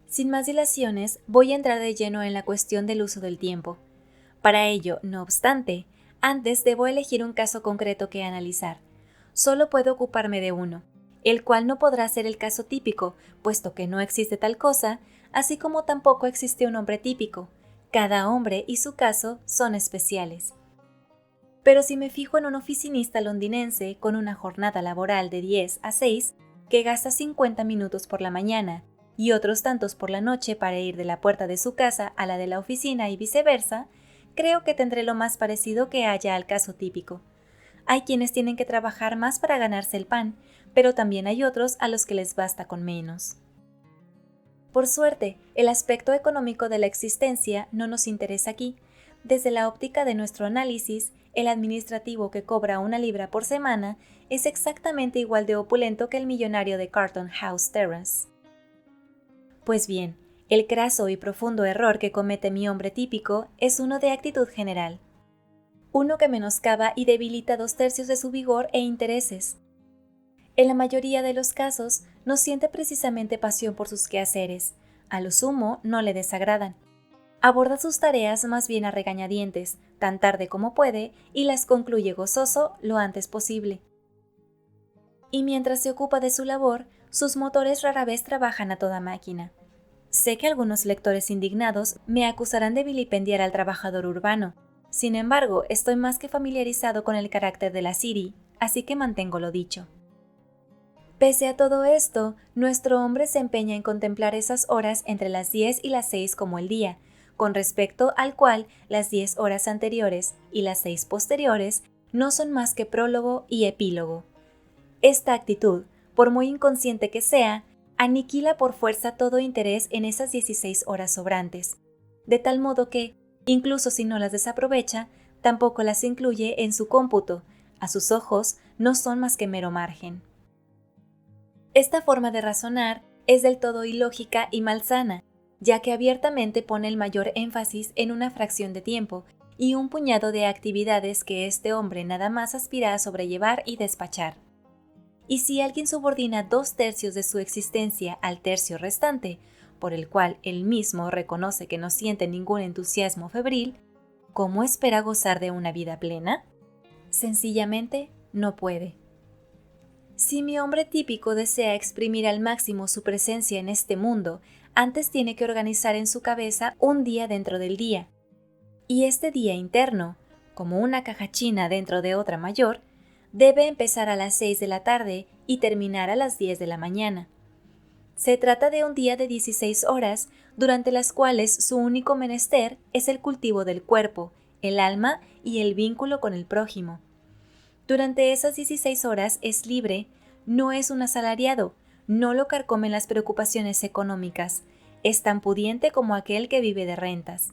Sin más dilaciones, voy a entrar de lleno en la cuestión del uso del tiempo. Para ello, no obstante, Antes debo elegir un caso concreto que analizar. Solo puedo ocuparme de uno, el cual no podrá ser el caso típico, puesto que no existe tal cosa, así como tampoco existe un hombre típico. Cada hombre y su caso son especiales. Pero si me fijo en un oficinista londinense con una jornada laboral de 10 a 6, que gasta 50 minutos por la mañana y otros tantos por la noche para ir de la puerta de su casa a la de la oficina y viceversa, creo que tendré lo más parecido que haya al caso típico. Hay quienes tienen que trabajar más para ganarse el pan, pero también hay otros a los que les basta con menos. Por suerte, el aspecto económico de la existencia no nos interesa aquí. Desde la óptica de nuestro análisis, el administrativo que cobra 1 libra por semana es exactamente igual de opulento que el millonario de Carlton House Terrace. Pues bien, el craso y profundo error que comete mi hombre típico es uno de actitud general. Uno que menoscaba y debilita 2/3 de su vigor e intereses. En la mayoría de los casos, no siente precisamente pasión por sus quehaceres, a lo sumo no le desagradan. Aborda sus tareas más bien a regañadientes, tan tarde como puede, y las concluye gozoso lo antes posible. Y mientras se ocupa de su labor, sus motores rara vez trabajan a toda máquina. Sé que algunos lectores indignados me acusarán de vilipendiar al trabajador urbano. Sin embargo, estoy más que familiarizado con el carácter de la City, así que mantengo lo dicho. Pese a todo esto, nuestro hombre se empeña en contemplar esas horas entre las 10 y las 6 como el día, con respecto al cual las 10 horas anteriores y las 6 posteriores no son más que prólogo y epílogo. Esta actitud, por muy inconsciente que sea, aniquila por fuerza todo interés en esas 16 horas sobrantes, de tal modo que, incluso si no las desaprovecha, tampoco las incluye en su cómputo. A sus ojos no son más que mero margen. Esta forma de razonar es del todo ilógica y malsana, ya que abiertamente pone el mayor énfasis en una fracción de tiempo y un puñado de actividades que este hombre nada más aspira a sobrellevar y despachar. Y si alguien subordina 2/3 de su existencia al tercio restante, por el cual él mismo reconoce que no siente ningún entusiasmo febril, ¿cómo espera gozar de una vida plena? Sencillamente no puede. Si mi hombre típico desea exprimir al máximo su presencia en este mundo, antes tiene que organizar en su cabeza un día dentro del día. Y este día interno, como una caja china dentro de otra mayor, debe empezar a las 6 de la tarde y terminar a las 10 de la mañana. Se trata de un día de 16 horas, durante las cuales su único menester es el cultivo del cuerpo, el alma y el vínculo con el prójimo. Durante esas 16 horas es libre, no es un asalariado, no lo carcomen las preocupaciones económicas, es tan pudiente como aquel que vive de rentas.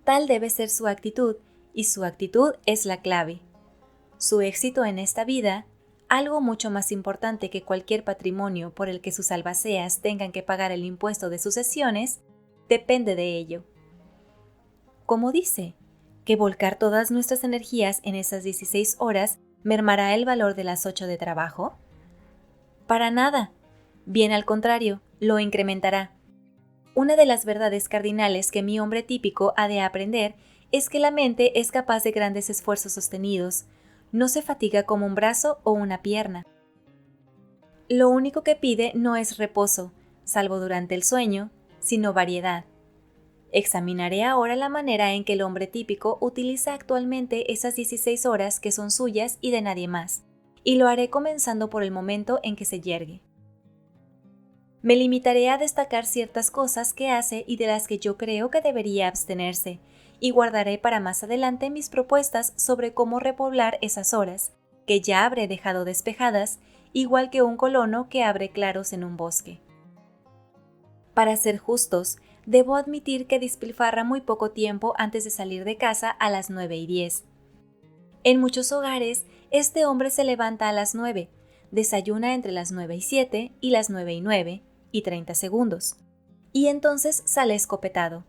Tal debe ser su actitud, y su actitud es la clave. Su éxito en esta vida, algo mucho más importante que cualquier patrimonio por el que sus albaceas tengan que pagar el impuesto de sucesiones, depende de ello. Como dice, que volcar todas nuestras energías en esas 16 horas mermará el valor de las 8 de trabajo. Para nada. Bien al contrario, lo incrementará. Una de las verdades cardinales que mi hombre típico ha de aprender es que la mente es capaz de grandes esfuerzos sostenidos, no se fatiga como un brazo o una pierna. Lo único que pide no es reposo, salvo durante el sueño, sino variedad. Examinaré ahora la manera en que el hombre típico utiliza actualmente esas 16 horas que son suyas y de nadie más, y lo haré comenzando por el momento en que se yergue. Me limitaré a destacar ciertas cosas que hace y de las que yo creo que debería abstenerse, y guardaré para más adelante mis propuestas sobre cómo repoblar esas horas, que ya habré dejado despejadas, igual que un colono que abre claros en un bosque. Para ser justos, debo admitir que despilfarra muy poco tiempo antes de salir de casa a las 9:10. En muchos hogares, este hombre se levanta a las 9, desayuna entre las 9:07 y las 9:09 y 30 segundos, y entonces sale escopetado.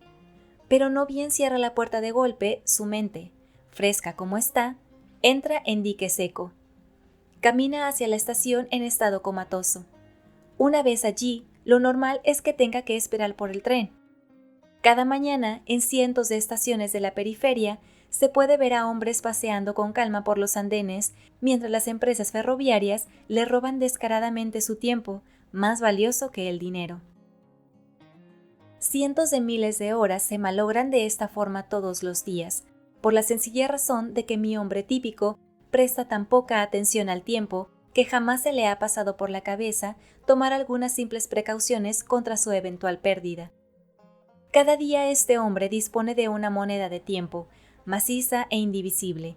Pero no bien cierra la puerta de golpe, su mente, fresca como está, entra en dique seco. Camina hacia la estación en estado comatoso. Una vez allí, lo normal es que tenga que esperar por el tren. Cada mañana, en cientos de estaciones de la periferia, se puede ver a hombres paseando con calma por los andenes, mientras las empresas ferroviarias le roban descaradamente su tiempo, más valioso que el dinero. Cientos de miles de horas se malogran de esta forma todos los días, por la sencilla razón de que mi hombre típico presta tan poca atención al tiempo que jamás se le ha pasado por la cabeza tomar algunas simples precauciones contra su eventual pérdida. Cada día este hombre dispone de una moneda de tiempo, maciza e indivisible,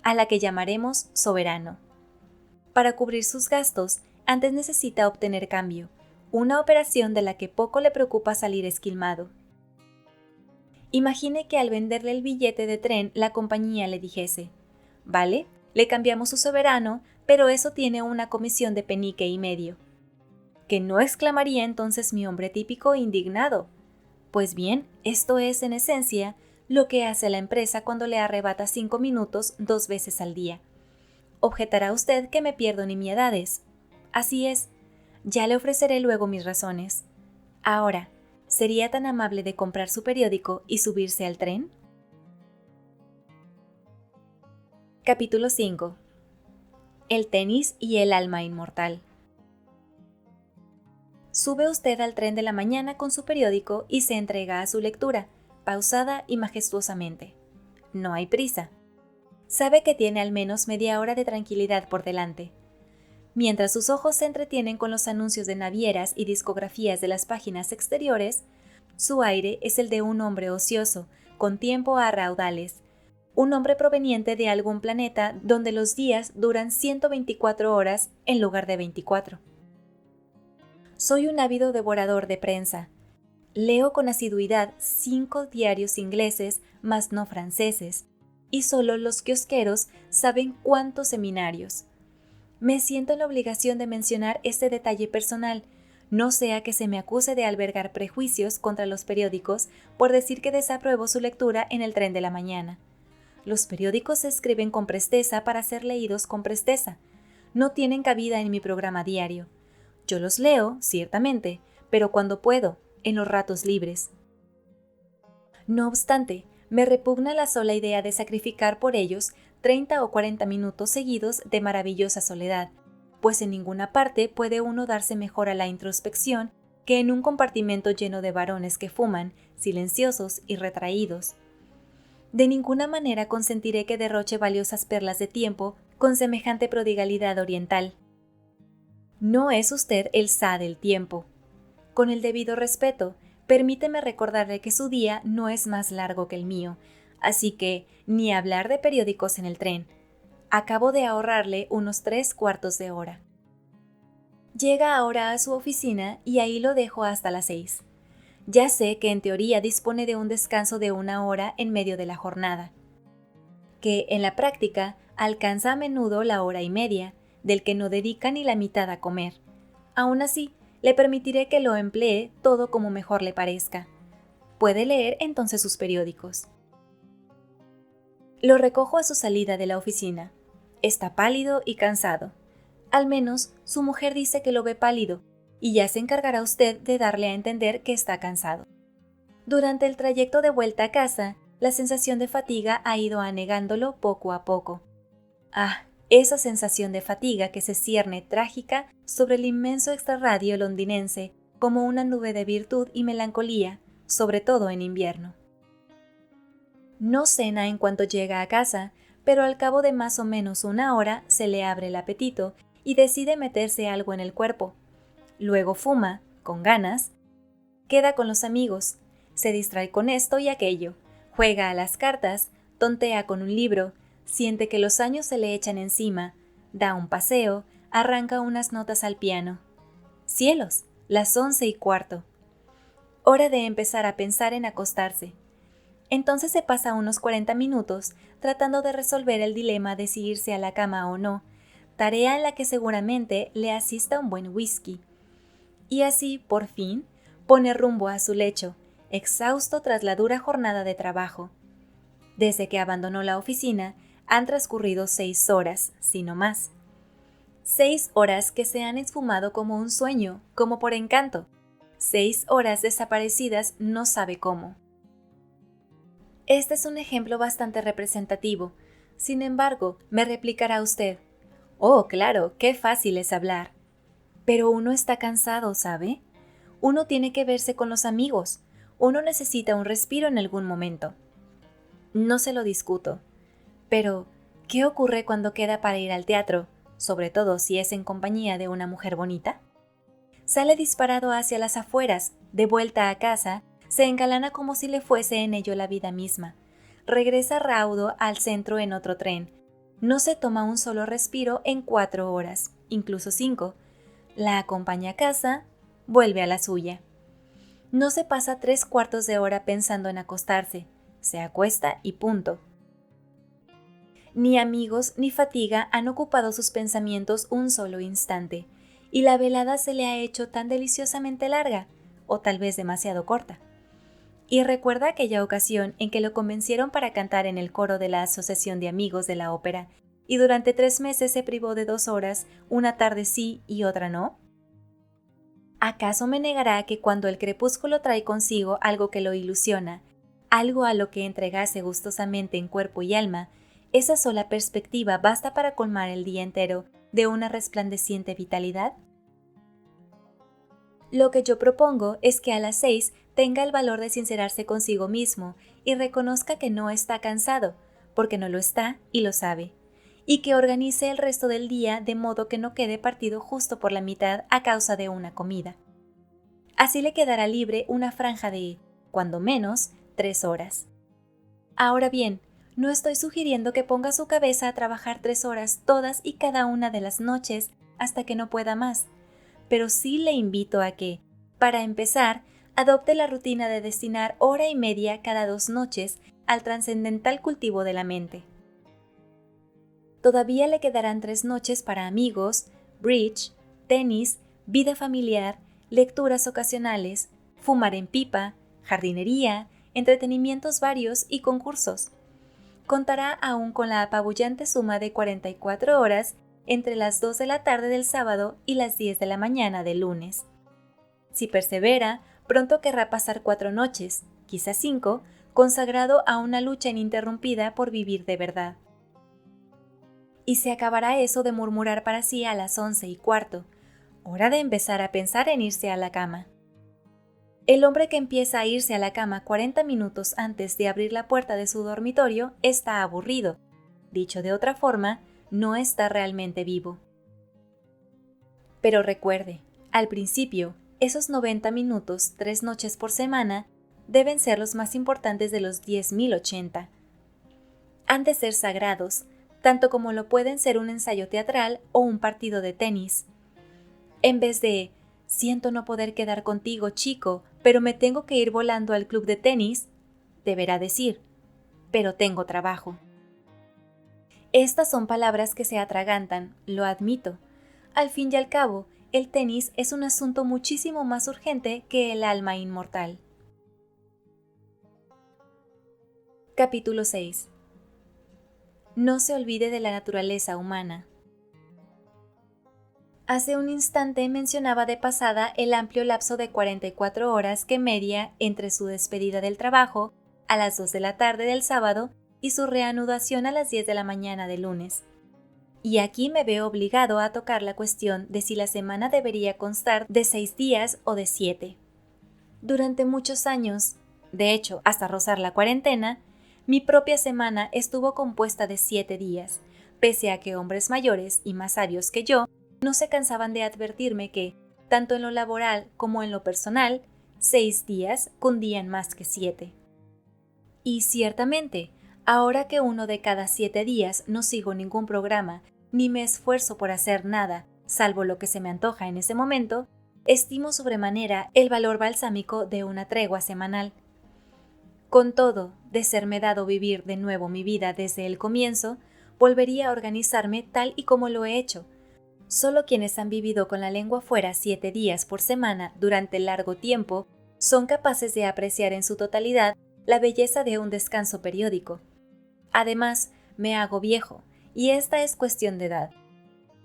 a la que llamaremos soberano. Para cubrir sus gastos, antes necesita obtener cambio, una operación de la que poco le preocupa salir esquilmado. Imagine que al venderle el billete de tren la compañía le dijese: «Vale, le cambiamos su soberano, pero eso tiene una comisión de penique y medio». ¿Que no?, exclamaría entonces mi hombre típico indignado. Pues bien, esto es en esencia lo que hace la empresa cuando le arrebata 5 minutos 2 veces al día. Objetará usted que me pierdo nimiedades. Así es, ya le ofreceré luego mis razones. Ahora, ¿sería tan amable de comprar su periódico y subirse al tren? Capítulo 5. El tenis y el alma inmortal. Sube usted al tren de la mañana con su periódico y se entrega a su lectura, pausada y majestuosamente. No hay prisa. Sabe que tiene al menos media hora de tranquilidad por delante. Mientras sus ojos se entretienen con los anuncios de navieras y discografías de las páginas exteriores, su aire es el de un hombre ocioso, con tiempo a raudales, un hombre proveniente de algún planeta donde los días duran 124 horas en lugar de 24. Soy un ávido devorador de prensa. Leo con asiduidad 5 diarios ingleses, mas no franceses, y solo los kiosqueros saben cuántos seminarios. Me siento en la obligación de mencionar este detalle personal, no sea que se me acuse de albergar prejuicios contra los periódicos por decir que desapruebo su lectura en el tren de la mañana. Los periódicos se escriben con presteza para ser leídos con presteza. No tienen cabida en mi programa diario. Yo los leo, ciertamente, pero cuando puedo, en los ratos libres. No obstante, me repugna la sola idea de sacrificar por ellos 30 o 40 minutos seguidos de maravillosa soledad, pues en ninguna parte puede uno darse mejor a la introspección que en un compartimento lleno de varones que fuman, silenciosos y retraídos. De ninguna manera consentiré que derroche valiosas perlas de tiempo con semejante prodigalidad oriental. No es usted el Shah del tiempo. Con el debido respeto, permíteme recordarle que su día no es más largo que el mío, así que ni hablar de periódicos en el tren. Acabo de ahorrarle unos 3/4 de hora. Llega ahora a su oficina y ahí lo dejo hasta las 6. Ya sé que en teoría dispone de un descanso de 1 hora en medio de la jornada, que en la práctica alcanza a menudo la 1:30, del que no dedica ni la mitad a comer. Aún así, le permitiré que lo emplee todo como mejor le parezca. Puede leer entonces sus periódicos. Lo recojo a su salida de la oficina. Está pálido y cansado. Al menos, su mujer dice que lo ve pálido, y ya se encargará usted de darle a entender que está cansado. Durante el trayecto de vuelta a casa, la sensación de fatiga ha ido anegándolo poco a poco. Ah, esa sensación de fatiga que se cierne trágica sobre el inmenso extrarradio londinense como una nube de virtud y melancolía, sobre todo en invierno. No cena en cuanto llega a casa, pero al cabo de más o menos 1 hora se le abre el apetito y decide meterse algo en el cuerpo. Luego fuma, con ganas, queda con los amigos, se distrae con esto y aquello, juega a las cartas, tontea con un libro, siente que los años se le echan encima, da un paseo, arranca unas notas al piano. ¡Cielos! Las 11:15. Hora de empezar a pensar en acostarse. Entonces se pasa unos 40 minutos tratando de resolver el dilema de si irse a la cama o no, tarea en la que seguramente le asista un buen whisky. Y así, por fin, pone rumbo a su lecho, exhausto tras la dura jornada de trabajo. Desde que abandonó la oficina, han transcurrido 6 horas, si no más. 6 horas que se han esfumado como un sueño, como por encanto. 6 horas desaparecidas no sabe cómo. Este es un ejemplo bastante representativo. Sin embargo, me replicará usted: oh, claro, qué fácil es hablar. Pero uno está cansado, ¿sabe? Uno tiene que verse con los amigos. Uno necesita un respiro en algún momento. No se lo discuto. Pero, ¿qué ocurre cuando queda para ir al teatro, sobre todo si es en compañía de una mujer bonita? Sale disparado hacia las afueras, de vuelta a casa, se engalana como si le fuese en ello la vida misma. Regresa raudo al centro en otro tren. No se toma un solo respiro en 4 horas, incluso 5. La acompaña a casa, vuelve a la suya. No se pasa 3/4 de hora pensando en acostarse. Se acuesta y punto. Ni amigos ni fatiga han ocupado sus pensamientos un solo instante, y la velada se le ha hecho tan deliciosamente larga, o tal vez demasiado corta. Y recuerda aquella ocasión en que lo convencieron para cantar en el coro de la Asociación de Amigos de la Ópera, y durante 3 meses se privó de 2 horas, una tarde sí y otra no. ¿Acaso me negará que cuando el crepúsculo trae consigo algo que lo ilusiona, algo a lo que entregase gustosamente en cuerpo y alma, esa sola perspectiva basta para colmar el día entero de una resplandeciente vitalidad? Lo que yo propongo es que a las 6 tenga el valor de sincerarse consigo mismo y reconozca que no está cansado, porque no lo está y lo sabe, y que organice el resto del día de modo que no quede partido justo por la mitad a causa de una comida. Así le quedará libre una franja de, cuando menos, 3 horas. Ahora bien, no estoy sugiriendo que ponga su cabeza a trabajar 3 horas todas y cada una de las noches hasta que no pueda más, pero sí le invito a que, para empezar, adopte la rutina de destinar 1 hora y media cada 2 noches al trascendental cultivo de la mente. Todavía le quedarán 3 noches para amigos, bridge, tenis, vida familiar, lecturas ocasionales, fumar en pipa, jardinería, entretenimientos varios y concursos. Contará aún con la apabullante suma de 44 horas entre las 2 de la tarde del sábado y las 10 de la mañana del lunes. Si persevera, pronto querrá pasar 4 noches, quizás 5, consagrado a una lucha ininterrumpida por vivir de verdad. Y se acabará eso de murmurar para sí a las 11:15, hora de empezar a pensar en irse a la cama. El hombre que empieza a irse a la cama 40 minutos antes de abrir la puerta de su dormitorio está aburrido. Dicho de otra forma, no está realmente vivo. Pero recuerde, al principio, esos 90 minutos, 3 noches por semana, deben ser los más importantes de los 10.080. Han de ser sagrados, tanto como lo pueden ser un ensayo teatral o un partido de tenis. En vez de, siento no poder quedar contigo, chico, pero me tengo que ir volando al club de tenis, deberá decir, pero tengo trabajo. Estas son palabras que se atragantan, lo admito. Al fin y al cabo, el tenis es un asunto muchísimo más urgente que el alma inmortal. Capítulo 6. No se olvide de la naturaleza humana. Hace un instante mencionaba de pasada el amplio lapso de 44 horas que media entre su despedida del trabajo a las 2 de la tarde del sábado y su reanudación a las 10 de la mañana del lunes. Y aquí me veo obligado a tocar la cuestión de si la semana debería constar de 6 días o de 7. Durante muchos años, de hecho hasta rozar la cuarentena, mi propia semana estuvo compuesta de 7 días, pese a que hombres mayores y más sabios que yo no se cansaban de advertirme que, tanto en lo laboral como en lo personal, 6 días cundían más que 7. Y ciertamente, ahora que 1 de cada 7 días no sigo ningún programa, ni me esfuerzo por hacer nada, salvo lo que se me antoja en ese momento, estimo sobremanera el valor balsámico de una tregua semanal. Con todo, de serme dado vivir de nuevo mi vida desde el comienzo, volvería a organizarme tal y como lo he hecho. Solo quienes han vivido con la lengua fuera 7 días por semana durante largo tiempo son capaces de apreciar en su totalidad la belleza de un descanso periódico. Además, me hago viejo, y esta es cuestión de edad.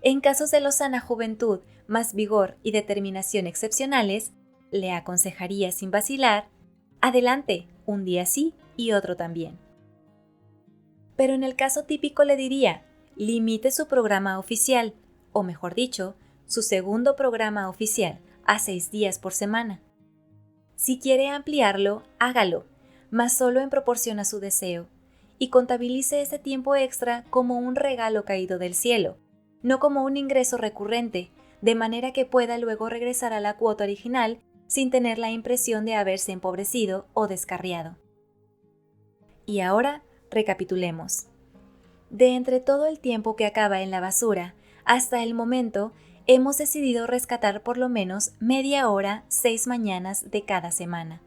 En casos de lozana juventud, más vigor y determinación excepcionales, le aconsejaría sin vacilar: adelante, un día sí y otro también. Pero en el caso típico le diría, limite su programa oficial, o mejor dicho, su segundo programa oficial, a 6 días por semana. Si quiere ampliarlo, hágalo, mas solo en proporción a su deseo, y contabilice ese tiempo extra como un regalo caído del cielo, no como un ingreso recurrente, de manera que pueda luego regresar a la cuota original sin tener la impresión de haberse empobrecido o descarriado. Y ahora, recapitulemos. De entre todo el tiempo que acaba en la basura, hasta el momento, hemos decidido rescatar por lo menos media hora 6 mañanas de cada semana.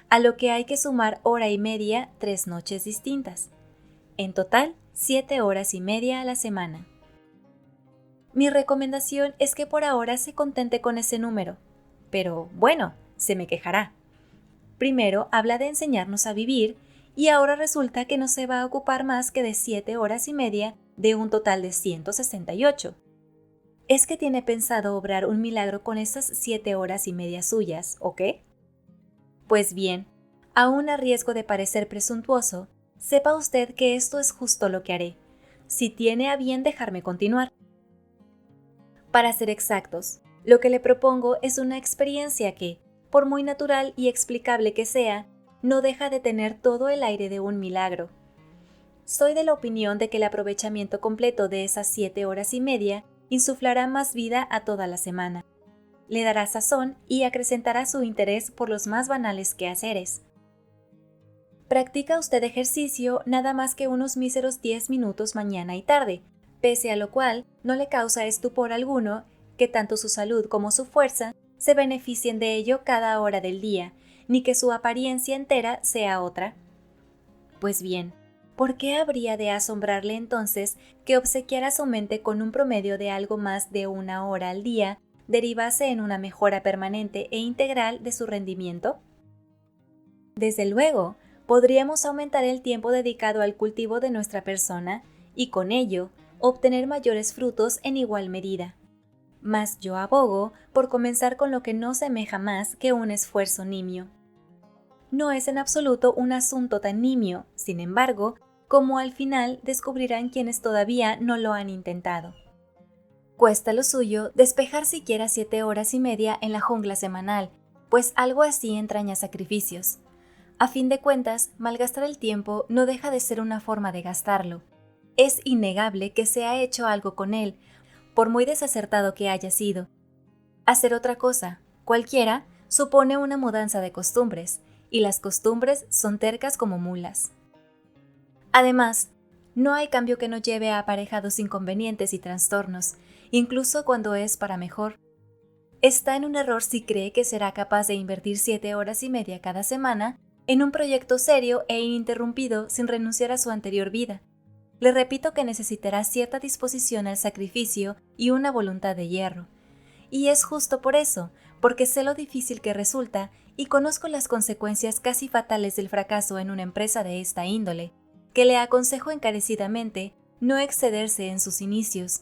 A lo que hay que sumar hora y media 3 noches distintas. En total, 7 horas y media a la semana. Mi recomendación es que por ahora se contente con ese número. Pero bueno, se me quejará. Primero habla de enseñarnos a vivir y ahora resulta que no se va a ocupar más que de 7 horas y media de un total de 168. ¿Es que tiene pensado obrar un milagro con esas 7 horas y media suyas, o qué? Pues bien, aún a riesgo de parecer presuntuoso, sepa usted que esto es justo lo que haré, si tiene a bien dejarme continuar. Para ser exactos, lo que le propongo es una experiencia que, por muy natural y explicable que sea, no deja de tener todo el aire de un milagro. Soy de la opinión de que el aprovechamiento completo de esas 7 horas y media insuflará más vida a toda la semana. Le dará sazón y acrecentará su interés por los más banales quehaceres. Practica usted ejercicio nada más que unos míseros 10 minutos mañana y tarde, pese a lo cual no le causa estupor alguno que tanto su salud como su fuerza se beneficien de ello cada hora del día, ni que su apariencia entera sea otra. Pues bien, ¿por qué habría de asombrarle entonces que obsequiara su mente con un promedio de algo más de 1 hora al día derivase en una mejora permanente e integral de su rendimiento? Desde luego, podríamos aumentar el tiempo dedicado al cultivo de nuestra persona y con ello obtener mayores frutos en igual medida. Mas yo abogo por comenzar con lo que no semeja más que un esfuerzo nimio. No es en absoluto un asunto tan nimio, sin embargo, como al final descubrirán quienes todavía no lo han intentado. Cuesta lo suyo despejar siquiera 7 horas y media en la jungla semanal, pues algo así entraña sacrificios. A fin de cuentas, malgastar el tiempo no deja de ser una forma de gastarlo. Es innegable que se ha hecho algo con él, por muy desacertado que haya sido. Hacer otra cosa, cualquiera, supone una mudanza de costumbres, y las costumbres son tercas como mulas. Además, no hay cambio que no lleve a aparejados inconvenientes y trastornos, incluso cuando es para mejor. Está en un error si cree que será capaz de invertir 7 horas y media cada semana en un proyecto serio e ininterrumpido sin renunciar a su anterior vida. Le repito que necesitará cierta disposición al sacrificio y una voluntad de hierro. Y es justo por eso, porque sé lo difícil que resulta y conozco las consecuencias casi fatales del fracaso en una empresa de esta índole, que le aconsejo encarecidamente no excederse en sus inicios.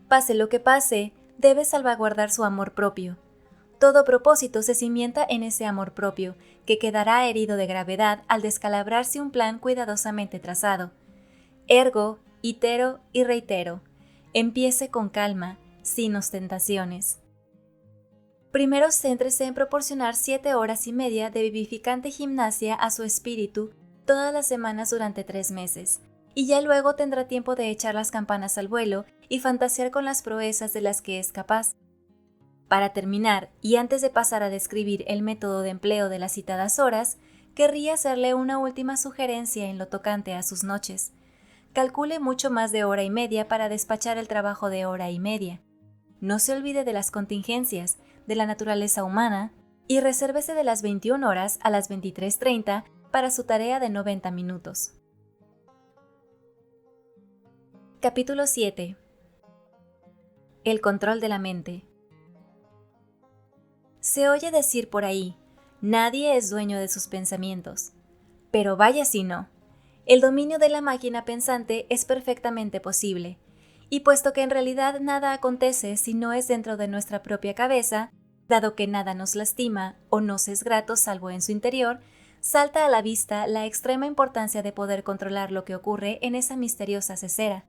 Pase lo que pase, debe salvaguardar su amor propio. Todo propósito se cimienta en ese amor propio, que quedará herido de gravedad al descalabrarse un plan cuidadosamente trazado. Ergo, itero y reitero, empiece con calma, sin ostentaciones. Primero céntrese en proporcionar 7 horas y media de vivificante gimnasia a su espíritu todas las semanas durante 3 meses, y ya luego tendrá tiempo de echar las campanas al vuelo y fantasear con las proezas de las que es capaz. Para terminar, y antes de pasar a describir el método de empleo de las citadas horas, querría hacerle una última sugerencia en lo tocante a sus noches. Calcule mucho más de hora y media para despachar el trabajo de hora y media. No se olvide de las contingencias, de la naturaleza humana, y resérvese de las 21 horas a las 23:30 para su tarea de 90 minutos. Capítulo 7. El control de la mente. Se oye decir por ahí, nadie es dueño de sus pensamientos. Pero vaya si no. El dominio de la máquina pensante es perfectamente posible, y puesto que en realidad nada acontece si no es dentro de nuestra propia cabeza, Dado que nada nos lastima o nos es grato salvo en su interior, salta a la vista la extrema importancia de poder controlar lo que ocurre en esa misteriosa cesera.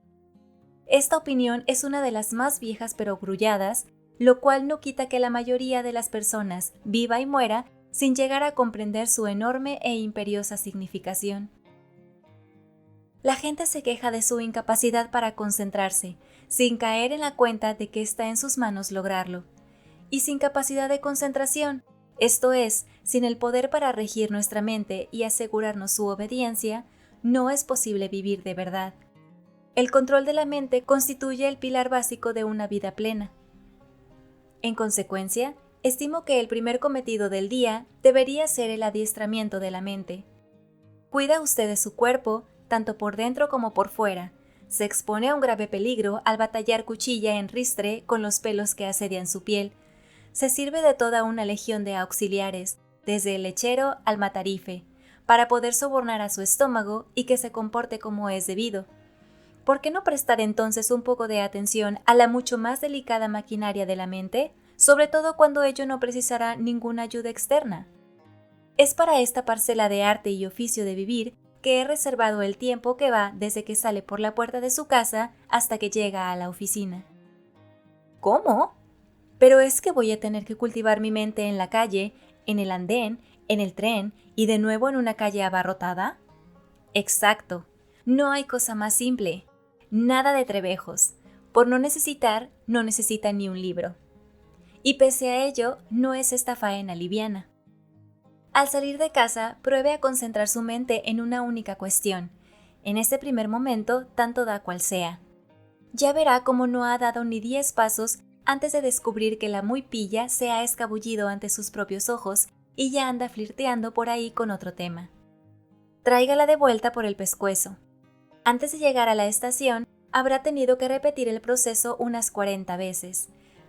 Esta opinión es una de las más viejas pero grulladas, lo cual no quita que la mayoría de las personas viva y muera sin llegar a comprender su enorme e imperiosa significación. La gente se queja de su incapacidad para concentrarse, sin caer en la cuenta de que está en sus manos lograrlo, y sin capacidad de concentración, esto es, sin el poder para regir nuestra mente y asegurarnos su obediencia, no es posible vivir de verdad. El control de la mente constituye el pilar básico de una vida plena. En consecuencia, estimo que el primer cometido del día debería ser el adiestramiento de la mente. Cuida usted de su cuerpo, tanto por dentro como por fuera. Se expone a un grave peligro al batallar cuchilla en ristre con los pelos que asedian su piel. Se sirve de toda una legión de auxiliares, desde el lechero al matarife, para poder sobornar a su estómago y que se comporte como es debido. ¿Por qué no prestar entonces un poco de atención a la mucho más delicada maquinaria de la mente, sobre todo cuando ello no precisará ninguna ayuda externa? Es para esta parcela de arte y oficio de vivir que he reservado el tiempo que va desde que sale por la puerta de su casa hasta que llega a la oficina. ¿Cómo? ¿Pero es que voy a tener que cultivar mi mente en la calle, en el andén, en el tren y de nuevo en una calle abarrotada? Exacto. No hay cosa más simple. Nada de trebejos. Por no necesitar, no necesita ni un libro. Y pese a ello, no es esta faena liviana. Al salir de casa, pruebe a concentrar su mente en una única cuestión. En este primer momento, tanto da cual sea. Ya verá cómo no ha dado ni 10 pasos antes de descubrir que la muy pilla se ha escabullido ante sus propios ojos y ya anda flirteando por ahí con otro tema. Tráigala de vuelta por el pescuezo. Antes de llegar a la estación, habrá tenido que repetir el proceso unas 40 veces.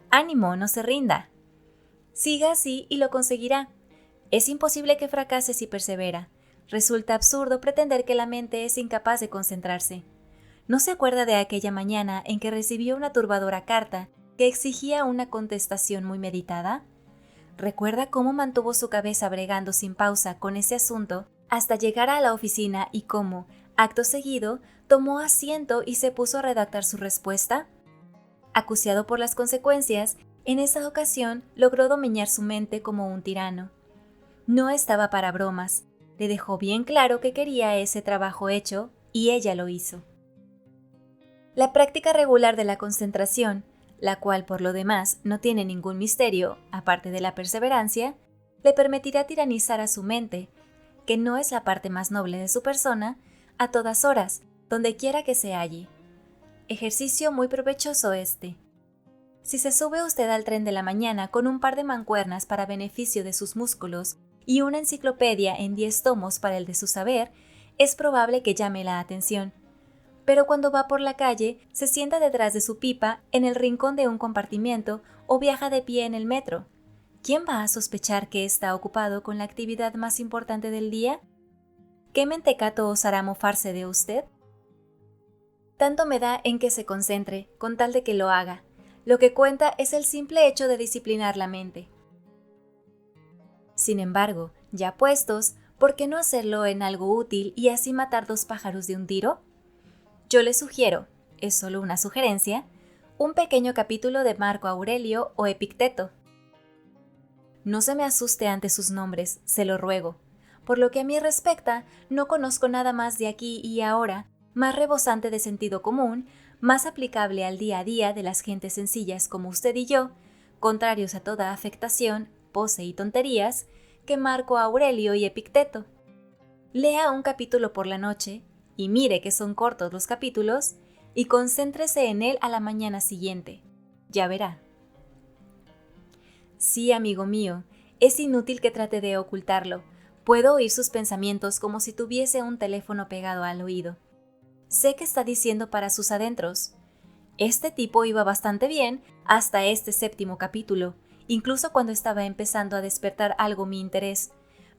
¡Ánimo, no se rinda! Siga así y lo conseguirá. Es imposible que fracase si persevera. Resulta absurdo pretender que la mente es incapaz de concentrarse. ¿No se acuerda de aquella mañana en que recibió una turbadora carta que exigía una contestación muy meditada? ¿Recuerda cómo mantuvo su cabeza bregando sin pausa con ese asunto hasta llegar a la oficina y cómo, acto seguido, tomó asiento y se puso a redactar su respuesta? Acuciado por las consecuencias, en esa ocasión logró domeñar su mente como un tirano. No estaba para bromas, le dejó bien claro que quería ese trabajo hecho y ella lo hizo. La práctica regular de la concentración, la cual por lo demás no tiene ningún misterio, aparte de la perseverancia, le permitirá tiranizar a su mente, que no es la parte más noble de su persona, a todas horas, donde quiera que se halle. Ejercicio muy provechoso este. Si se sube usted al tren de la mañana con un par de mancuernas para beneficio de sus músculos y una enciclopedia en 10 tomos para el de su saber, es probable que llame la atención. Pero cuando va por la calle, se sienta detrás de su pipa en el rincón de un compartimiento o viaja de pie en el metro. ¿Quién va a sospechar que está ocupado con la actividad más importante del día? ¿Qué mentecato osará mofarse de usted? Tanto me da en que se concentre, con tal de que lo haga. Lo que cuenta es el simple hecho de disciplinar la mente. Sin embargo, ya puestos, ¿por qué no hacerlo en algo útil y así matar 2 pájaros de un tiro? Yo le sugiero, es solo una sugerencia, un pequeño capítulo de Marco Aurelio o Epicteto. No se me asuste ante sus nombres, se lo ruego. Por lo que a mí respecta, no conozco nada más de aquí y ahora, más rebosante de sentido común, más aplicable al día a día de las gentes sencillas como usted y yo, contrarios a toda afectación, pose y tonterías, que Marco Aurelio y Epicteto. Lea un capítulo por la noche, y mire que son cortos los capítulos, y concéntrese en él a la mañana siguiente. Ya verá. Sí, amigo mío, es inútil que trate de ocultarlo. Puedo oír sus pensamientos como si tuviese un teléfono pegado al oído. Sé que está diciendo para sus adentros. Este tipo iba bastante bien hasta este 7º capítulo, incluso cuando estaba empezando a despertar algo mi interés.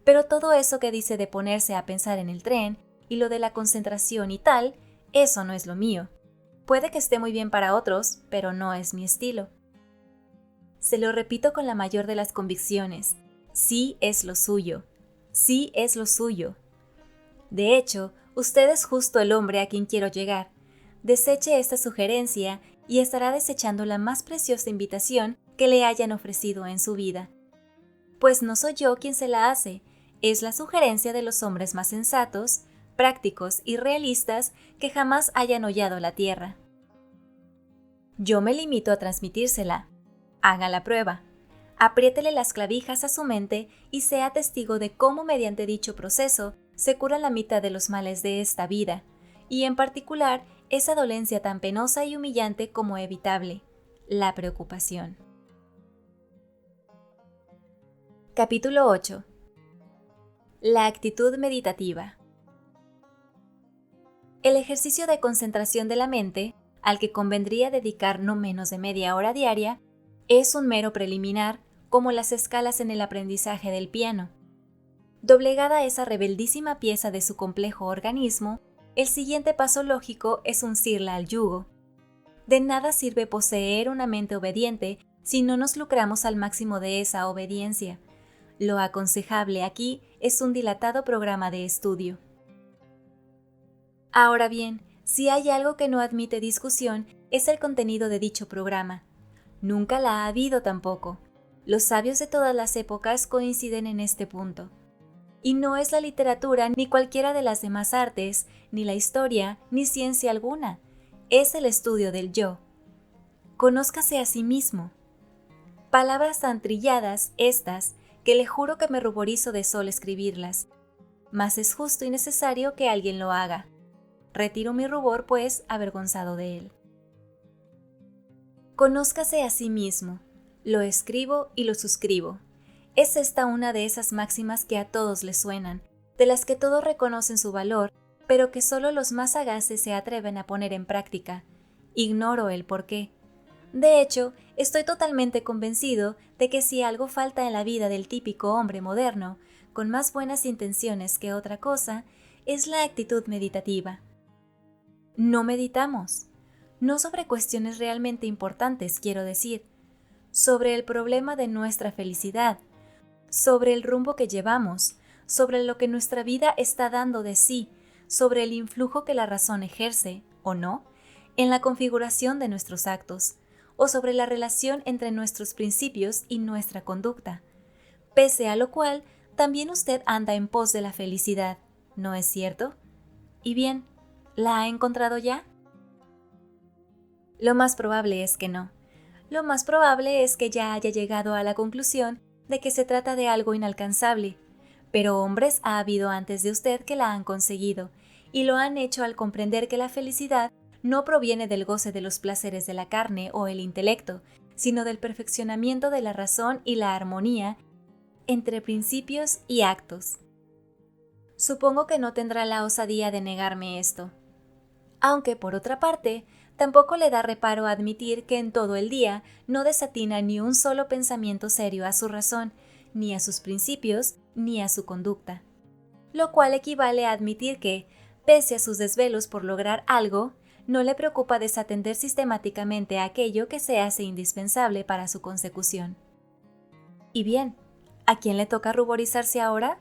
Pero todo eso que dice de ponerse a pensar en el tren, y lo de la concentración y tal, eso no es lo mío. Puede que esté muy bien para otros, pero no es mi estilo. Se lo repito con la mayor de las convicciones. Sí es lo suyo. Sí es lo suyo. De hecho, usted es justo el hombre a quien quiero llegar. Deseche esta sugerencia y estará desechando la más preciosa invitación que le hayan ofrecido en su vida. Pues no soy yo quien se la hace, es la sugerencia de los hombres más sensatos, prácticos y realistas que jamás hayan hollado la tierra. Yo me limito a transmitírsela. Haga la prueba. Apriétele las clavijas a su mente y sea testigo de cómo mediante dicho proceso se cura la mitad de los males de esta vida, y en particular esa dolencia tan penosa y humillante como evitable, la preocupación. Capítulo 8. La actitud meditativa. El ejercicio de concentración de la mente, al que convendría dedicar no menos de media hora diaria, es un mero preliminar, como las escalas en el aprendizaje del piano. Doblegada esa rebeldísima pieza de su complejo organismo, el siguiente paso lógico es uncirla al yugo. De nada sirve poseer una mente obediente si no nos lucramos al máximo de esa obediencia. Lo aconsejable aquí es un dilatado programa de estudio. Ahora bien, si hay algo que no admite discusión, es el contenido de dicho programa. Nunca la ha habido tampoco. Los sabios de todas las épocas coinciden en este punto. Y no es la literatura ni cualquiera de las demás artes, ni la historia, ni ciencia alguna. Es el estudio del yo. Conózcase a sí mismo. Palabras tan trilladas, estas, que le juro que me ruborizo de solo escribirlas. Mas es justo y necesario que alguien lo haga. Retiro mi rubor, pues, avergonzado de él. Conózcase a sí mismo. Lo escribo y lo suscribo. Es esta una de esas máximas que a todos les suenan, de las que todos reconocen su valor, pero que solo los más sagaces se atreven a poner en práctica. Ignoro el porqué. De hecho, estoy totalmente convencido de que si algo falta en la vida del típico hombre moderno, con más buenas intenciones que otra cosa, es la actitud meditativa. No meditamos. No sobre cuestiones realmente importantes, quiero decir, sobre el problema de nuestra felicidad, sobre el rumbo que llevamos, sobre lo que nuestra vida está dando de sí, sobre el influjo que la razón ejerce, o no, en la configuración de nuestros actos, o sobre la relación entre nuestros principios y nuestra conducta. Pese a lo cual, también usted anda en pos de la felicidad, ¿no es cierto? Y bien, ¿la ha encontrado ya? Lo más probable es que no. Lo más probable es que ya haya llegado a la conclusión de que se trata de algo inalcanzable, pero hombres ha habido antes de usted que la han conseguido, y lo han hecho al comprender que la felicidad no proviene del goce de los placeres de la carne o el intelecto, sino del perfeccionamiento de la razón y la armonía entre principios y actos. Supongo que no tendrá la osadía de negarme esto. Aunque, por otra parte, tampoco le da reparo admitir que en todo el día no desatina ni un solo pensamiento serio a su razón, ni a sus principios, ni a su conducta. Lo cual equivale a admitir que, pese a sus desvelos por lograr algo, no le preocupa desatender sistemáticamente aquello que se hace indispensable para su consecución. Y bien, ¿a quién le toca ruborizarse ahora?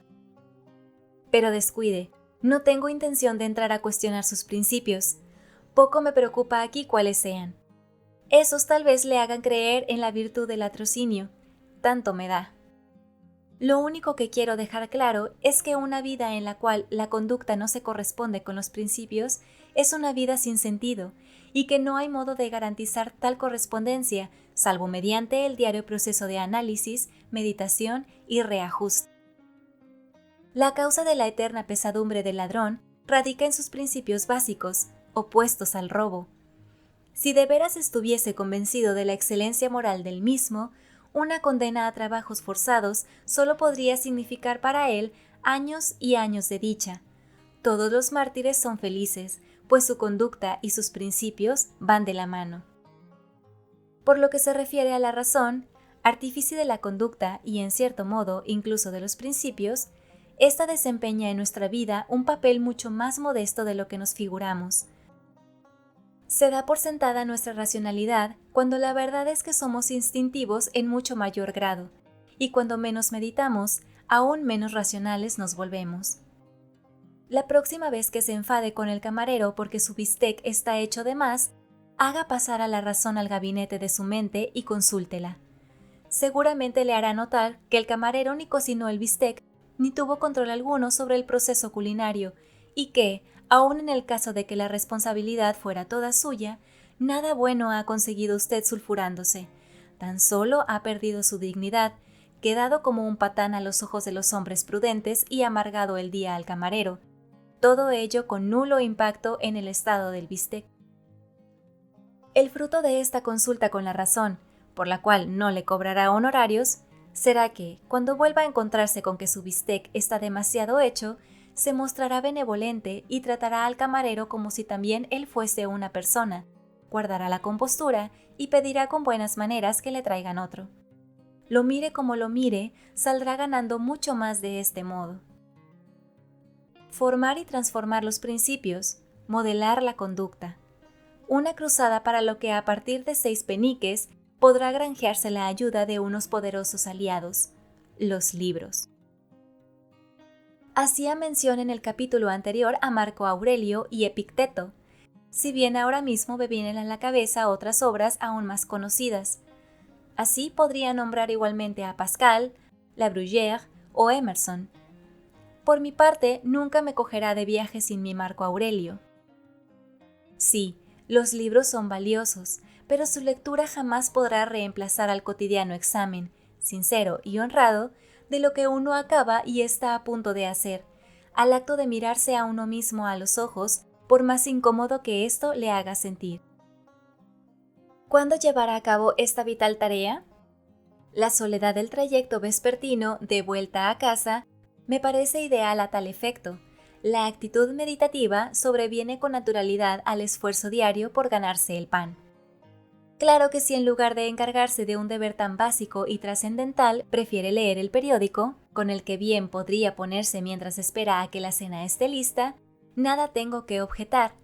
Pero descuide, no tengo intención de entrar a cuestionar sus principios. Poco me preocupa aquí cuáles sean. Esos tal vez le hagan creer en la virtud del latrocinio. Tanto me da. Lo único que quiero dejar claro es que una vida en la cual la conducta no se corresponde con los principios es una vida sin sentido, y que no hay modo de garantizar tal correspondencia, salvo mediante el diario proceso de análisis, meditación y reajuste. La causa de la eterna pesadumbre del ladrón radica en sus principios básicos, opuestos al robo. Si de veras estuviese convencido de la excelencia moral del mismo, una condena a trabajos forzados solo podría significar para él años y años de dicha. Todos los mártires son felices, pues su conducta y sus principios van de la mano. Por lo que se refiere a la razón, artífice de la conducta y en cierto modo incluso de los principios, ésta desempeña en nuestra vida un papel mucho más modesto de lo que nos figuramos. Se da por sentada nuestra racionalidad cuando la verdad es que somos instintivos en mucho mayor grado, y cuando menos meditamos, aún menos racionales nos volvemos. La próxima vez que se enfade con el camarero porque su bistec está hecho de más, haga pasar a la razón al gabinete de su mente y consúltela. Seguramente le hará notar que el camarero ni cocinó el bistec ni tuvo control alguno sobre el proceso culinario y que, aun en el caso de que la responsabilidad fuera toda suya, nada bueno ha conseguido usted sulfurándose. Tan solo ha perdido su dignidad, quedado como un patán a los ojos de los hombres prudentes y amargado el día al camarero. Todo ello con nulo impacto en el estado del bistec. El fruto de esta consulta con la razón, por la cual no le cobrará honorarios, será que, cuando vuelva a encontrarse con que su bistec está demasiado hecho, se mostrará benevolente y tratará al camarero como si también él fuese una persona, guardará la compostura y pedirá con buenas maneras que le traigan otro. Lo mire como lo mire, saldrá ganando mucho más de este modo. Formar y transformar los principios, modelar la conducta. Una cruzada para lo que a partir de 6 peniques podrá granjearse la ayuda de unos poderosos aliados, los libros. Hacía mención en el capítulo anterior a Marco Aurelio y Epicteto, si bien ahora mismo me vienen a la cabeza otras obras aún más conocidas. Así podría nombrar igualmente a Pascal, La Bruyère o Emerson. Por mi parte, nunca me cogerá de viaje sin mi Marco Aurelio. Sí, los libros son valiosos, pero su lectura jamás podrá reemplazar al cotidiano examen, sincero y honrado, de lo que uno acaba y está a punto de hacer, al acto de mirarse a uno mismo a los ojos, por más incómodo que esto le haga sentir. ¿Cuándo llevará a cabo esta vital tarea? La soledad del trayecto vespertino de vuelta a casa me parece ideal a tal efecto. La actitud meditativa sobreviene con naturalidad al esfuerzo diario por ganarse el pan. Claro que si en lugar de encargarse de un deber tan básico y trascendental prefiere leer el periódico, con el que bien podría ponerse mientras espera a que la cena esté lista, nada tengo que objetar,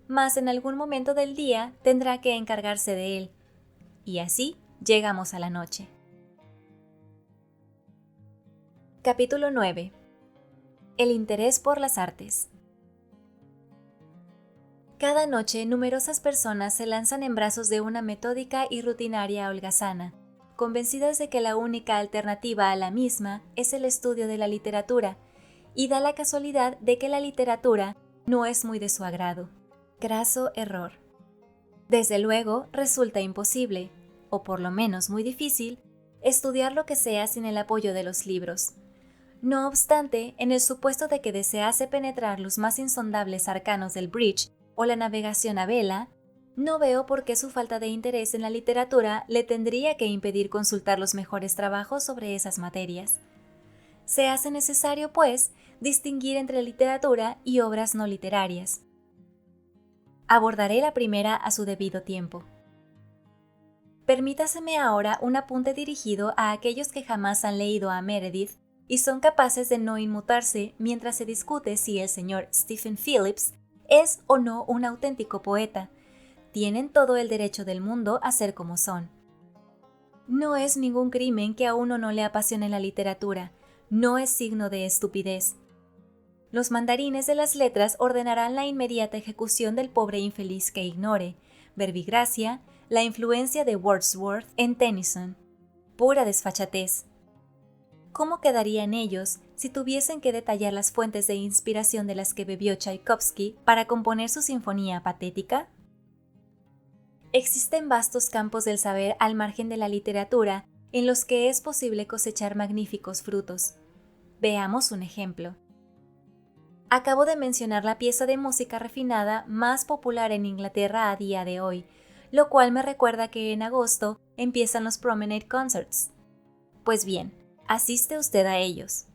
mas en algún momento del día tendrá que encargarse de él. Y así llegamos a la noche. Capítulo 9. El interés por las artes. Cada noche, numerosas personas se lanzan en brazos de una metódica y rutinaria holgazana, convencidas de que la única alternativa a la misma es el estudio de la literatura, y da la casualidad de que la literatura no es muy de su agrado. Graso error. Desde luego, resulta imposible, o por lo menos muy difícil, estudiar lo que sea sin el apoyo de los libros. No obstante, en el supuesto de que desease penetrar los más insondables arcanos del bridge o la navegación a vela, no veo por qué su falta de interés en la literatura le tendría que impedir consultar los mejores trabajos sobre esas materias. Se hace necesario, pues, distinguir entre literatura y obras no literarias. Abordaré la primera a su debido tiempo. Permítaseme ahora un apunte dirigido a aquellos que jamás han leído a Meredith y son capaces de no inmutarse mientras se discute si el señor Stephen Phillips es o no un auténtico poeta. Tienen todo el derecho del mundo a ser como son. No es ningún crimen que a uno no le apasione la literatura, no es signo de estupidez. Los mandarines de las letras ordenarán la inmediata ejecución del pobre infeliz que ignore, verbigracia, la influencia de Wordsworth en Tennyson. Pura desfachatez. ¿Cómo quedarían ellos si tuviesen que detallar las fuentes de inspiración de las que bebió Tchaikovsky para componer su sinfonía patética? Existen vastos campos del saber al margen de la literatura en los que es posible cosechar magníficos frutos. Veamos un ejemplo. Acabo de mencionar la pieza de música refinada más popular en Inglaterra a día de hoy, lo cual me recuerda que en agosto empiezan los Promenade Concerts. Pues bien, asiste usted a ellos.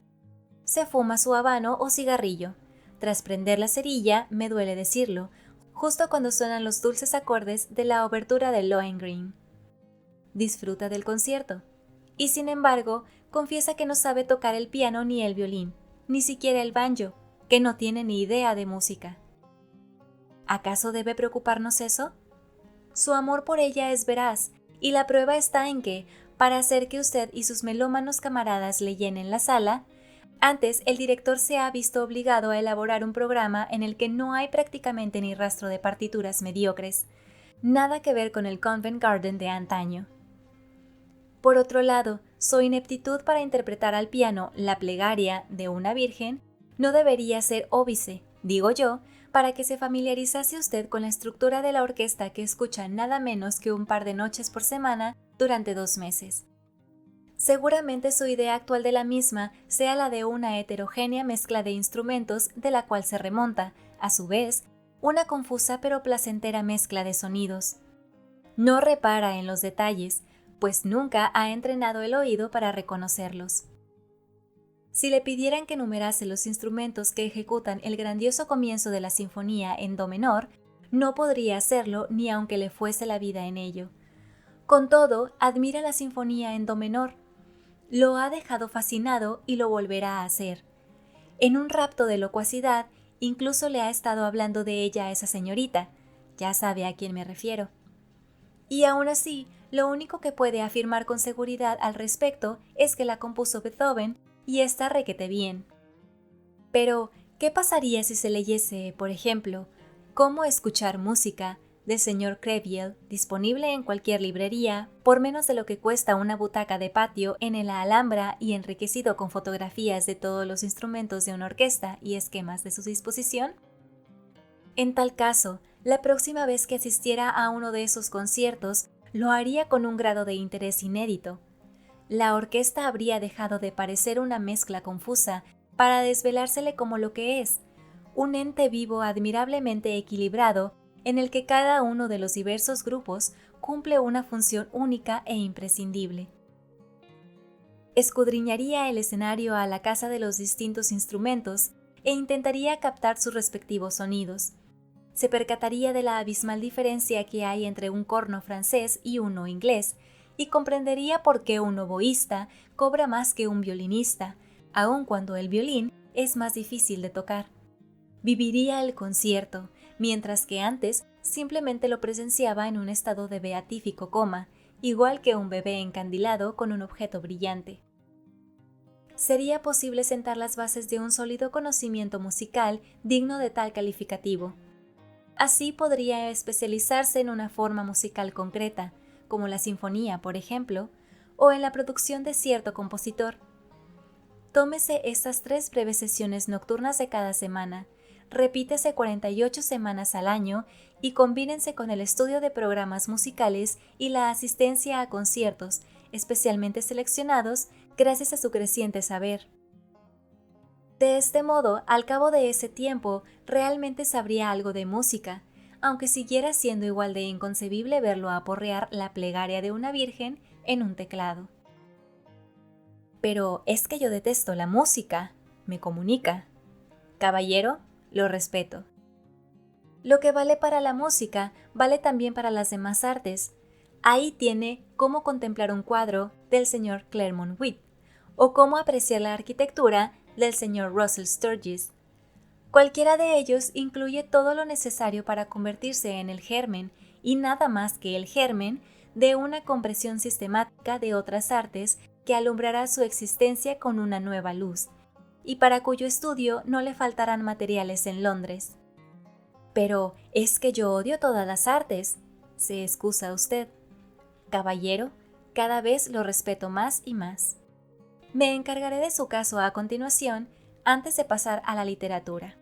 Se fuma su habano o cigarrillo. Tras prender la cerilla, me duele decirlo, justo cuando suenan los dulces acordes de la obertura de Lohengrin. Disfruta del concierto. Y sin embargo, confiesa que no sabe tocar el piano ni el violín, ni siquiera el banjo, que no tiene ni idea de música. ¿Acaso debe preocuparnos eso? Su amor por ella es veraz, y la prueba está en que, para hacer que usted y sus melómanos camaradas le llenen la sala, antes el director se ha visto obligado a elaborar un programa en el que no hay prácticamente ni rastro de partituras mediocres, nada que ver con el Covent Garden de antaño. Por otro lado, su ineptitud para interpretar al piano la plegaria de una virgen no debería ser óbice, digo yo, para que se familiarizase usted con la estructura de la orquesta que escucha nada menos que un par de noches por semana durante 2 meses. Seguramente su idea actual de la misma sea la de una heterogénea mezcla de instrumentos de la cual se remonta, a su vez, una confusa pero placentera mezcla de sonidos. No repara en los detalles, pues nunca ha entrenado el oído para reconocerlos. Si le pidieran que enumerase los instrumentos que ejecutan el grandioso comienzo de la sinfonía en do menor, no podría hacerlo ni aunque le fuese la vida en ello. Con todo, admira la sinfonía en do menor. Lo ha dejado fascinado y lo volverá a hacer. En un rapto de locuacidad, incluso le ha estado hablando de ella a esa señorita. Ya sabe a quién me refiero. Y aún así, lo único que puede afirmar con seguridad al respecto es que la compuso Beethoven y está requete bien. Pero, ¿qué pasaría si se leyese, por ejemplo, Cómo escuchar música, del señor Krehbiel, disponible en cualquier librería, por menos de lo que cuesta una butaca de patio en el Alhambra y enriquecido con fotografías de todos los instrumentos de una orquesta y esquemas de su disposición? En tal caso, la próxima vez que asistiera a uno de esos conciertos, lo haría con un grado de interés inédito. La orquesta habría dejado de parecer una mezcla confusa para desvelársele como lo que es, un ente vivo admirablemente equilibrado en el que cada uno de los diversos grupos cumple una función única e imprescindible. Escudriñaría el escenario a la caza de los distintos instrumentos e intentaría captar sus respectivos sonidos. Se percataría de la abismal diferencia que hay entre un corno francés y uno inglés, y comprendería por qué un oboísta cobra más que un violinista, aun cuando el violín es más difícil de tocar. Viviría el concierto, mientras que antes simplemente lo presenciaba en un estado de beatífico coma, igual que un bebé encandilado con un objeto brillante. Sería posible sentar las bases de un sólido conocimiento musical digno de tal calificativo. Así podría especializarse en una forma musical concreta, como la sinfonía, por ejemplo, o en la producción de cierto compositor. Tómese estas 3 breves sesiones nocturnas de cada semana, repítese 48 semanas al año y combínense con el estudio de programas musicales y la asistencia a conciertos, especialmente seleccionados gracias a su creciente saber. De este modo, al cabo de ese tiempo, realmente sabría algo de música, aunque siguiera siendo igual de inconcebible verlo aporrear la plegaria de una virgen en un teclado. Pero es que yo detesto la música, me comunica. Caballero, lo respeto. Lo que vale para la música, vale también para las demás artes. Ahí tiene Cómo contemplar un cuadro del señor Clermont Witt, o Cómo apreciar la arquitectura del señor Russell Sturgis. Cualquiera de ellos incluye todo lo necesario para convertirse en el germen, y nada más que el germen, de una comprensión sistemática de otras artes que alumbrará su existencia con una nueva luz, y para cuyo estudio no le faltarán materiales en Londres. Pero es que yo odio todas las artes, se excusa usted. Caballero, cada vez lo respeto más y más. Me encargaré de su caso a continuación, antes de pasar a la literatura.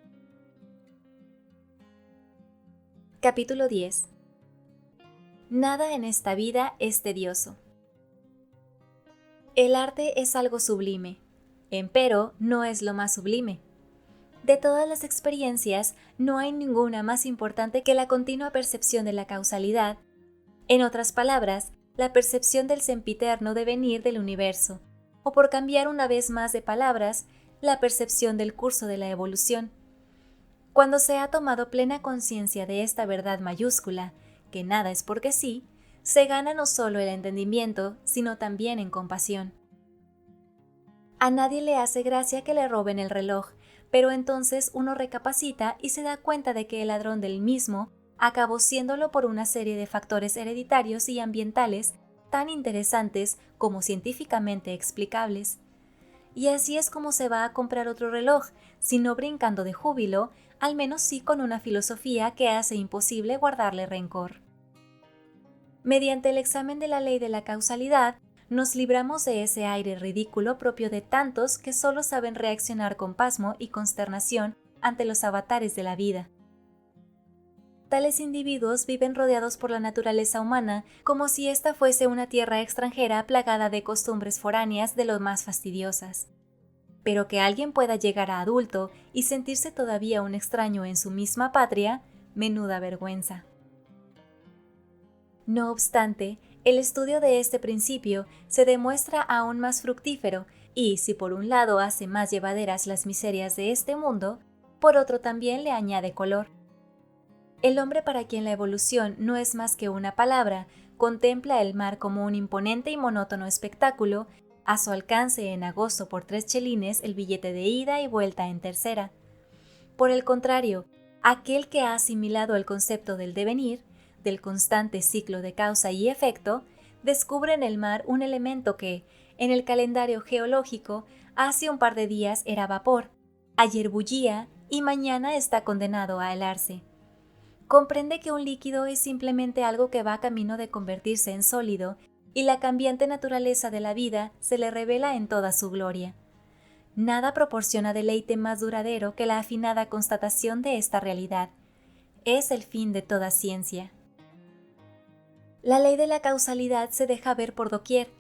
Capítulo 10. Nada en esta vida es tedioso. El arte es algo sublime, empero no es lo más sublime. De todas las experiencias, no hay ninguna más importante que la continua percepción de la causalidad, en otras palabras, la percepción del sempiterno devenir del universo, o por cambiar una vez más de palabras, la percepción del curso de la evolución. Cuando se ha tomado plena conciencia de esta verdad mayúscula, que nada es porque sí, se gana no solo el entendimiento, sino también en compasión. A nadie le hace gracia que le roben el reloj, pero entonces uno recapacita y se da cuenta de que el ladrón del mismo acabó siéndolo por una serie de factores hereditarios y ambientales tan interesantes como científicamente explicables. Y así es como se va a comprar otro reloj, si no brincando de júbilo, al menos sí con una filosofía que hace imposible guardarle rencor. Mediante el examen de la ley de la causalidad, nos libramos de ese aire ridículo propio de tantos que solo saben reaccionar con pasmo y consternación ante los avatares de la vida. Tales individuos viven rodeados por la naturaleza humana como si ésta fuese una tierra extranjera plagada de costumbres foráneas de lo más fastidiosas. Pero que alguien pueda llegar a adulto y sentirse todavía un extraño en su misma patria, menuda vergüenza. No obstante, el estudio de este principio se demuestra aún más fructífero y, si por un lado hace más llevaderas las miserias de este mundo, por otro también le añade color. El hombre, para quien la evolución no es más que una palabra, contempla el mar como un imponente y monótono espectáculo, a su alcance en agosto por 3 chelines el billete de ida y vuelta en tercera. Por el contrario, aquel que ha asimilado el concepto del devenir, del constante ciclo de causa y efecto, descubre en el mar un elemento que, en el calendario geológico, hace un par de días era vapor, ayer bullía y mañana está condenado a helarse. Comprende que un líquido es simplemente algo que va camino de convertirse en sólido y la cambiante naturaleza de la vida se le revela en toda su gloria. Nada proporciona deleite más duradero que la afinada constatación de esta realidad. Es el fin de toda ciencia. La ley de la causalidad se deja ver por doquier.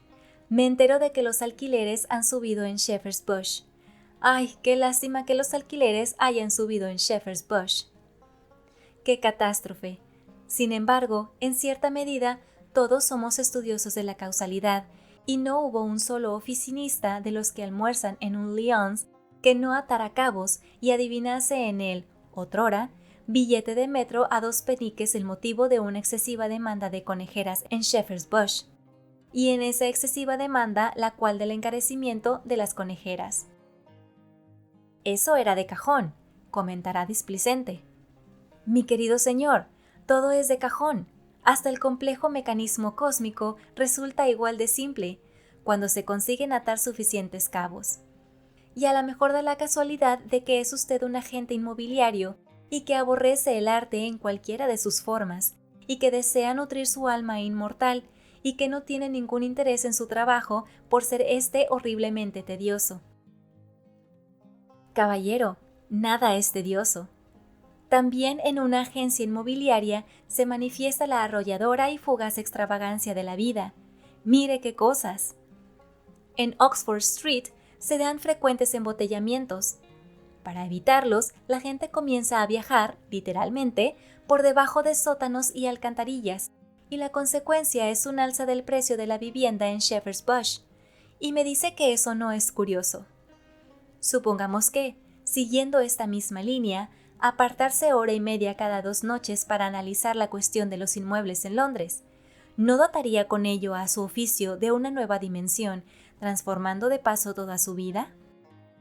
Me entero de que los alquileres han subido en Shepherd's Bush. ¡Ay, qué lástima que los alquileres hayan subido en Shepherd's Bush! ¡Qué catástrofe! Sin embargo, en cierta medida, todos somos estudiosos de la causalidad, y no hubo un solo oficinista de los que almuerzan en un Lyons que no atara cabos y adivinase en él, otrora, billete de metro a 2 peniques el motivo de una excesiva demanda de conejeras en Shepherd's Bush, y en esa excesiva demanda la cual del encarecimiento de las conejeras. Eso era de cajón, comentará displicente. Mi querido señor, todo es de cajón. Hasta el complejo mecanismo cósmico resulta igual de simple, cuando se consiguen atar suficientes cabos. Y a la mejor da la casualidad de que es usted un agente inmobiliario y que aborrece el arte en cualquiera de sus formas, y que desea nutrir su alma inmortal, y que no tiene ningún interés en su trabajo por ser éste horriblemente tedioso. Caballero, nada es tedioso. También en una agencia inmobiliaria se manifiesta la arrolladora y fugaz extravagancia de la vida. Mire qué cosas. En Oxford Street se dan frecuentes embotellamientos. Para evitarlos, la gente comienza a viajar, literalmente, por debajo de sótanos y alcantarillas, y la consecuencia es un alza del precio de la vivienda en Shepherd's Bush. Y me dice que eso no es curioso. Supongamos que, siguiendo esta misma línea, apartarse hora y media cada 2 noches para analizar la cuestión de los inmuebles en Londres, ¿no dotaría con ello a su oficio de una nueva dimensión, transformando de paso toda su vida?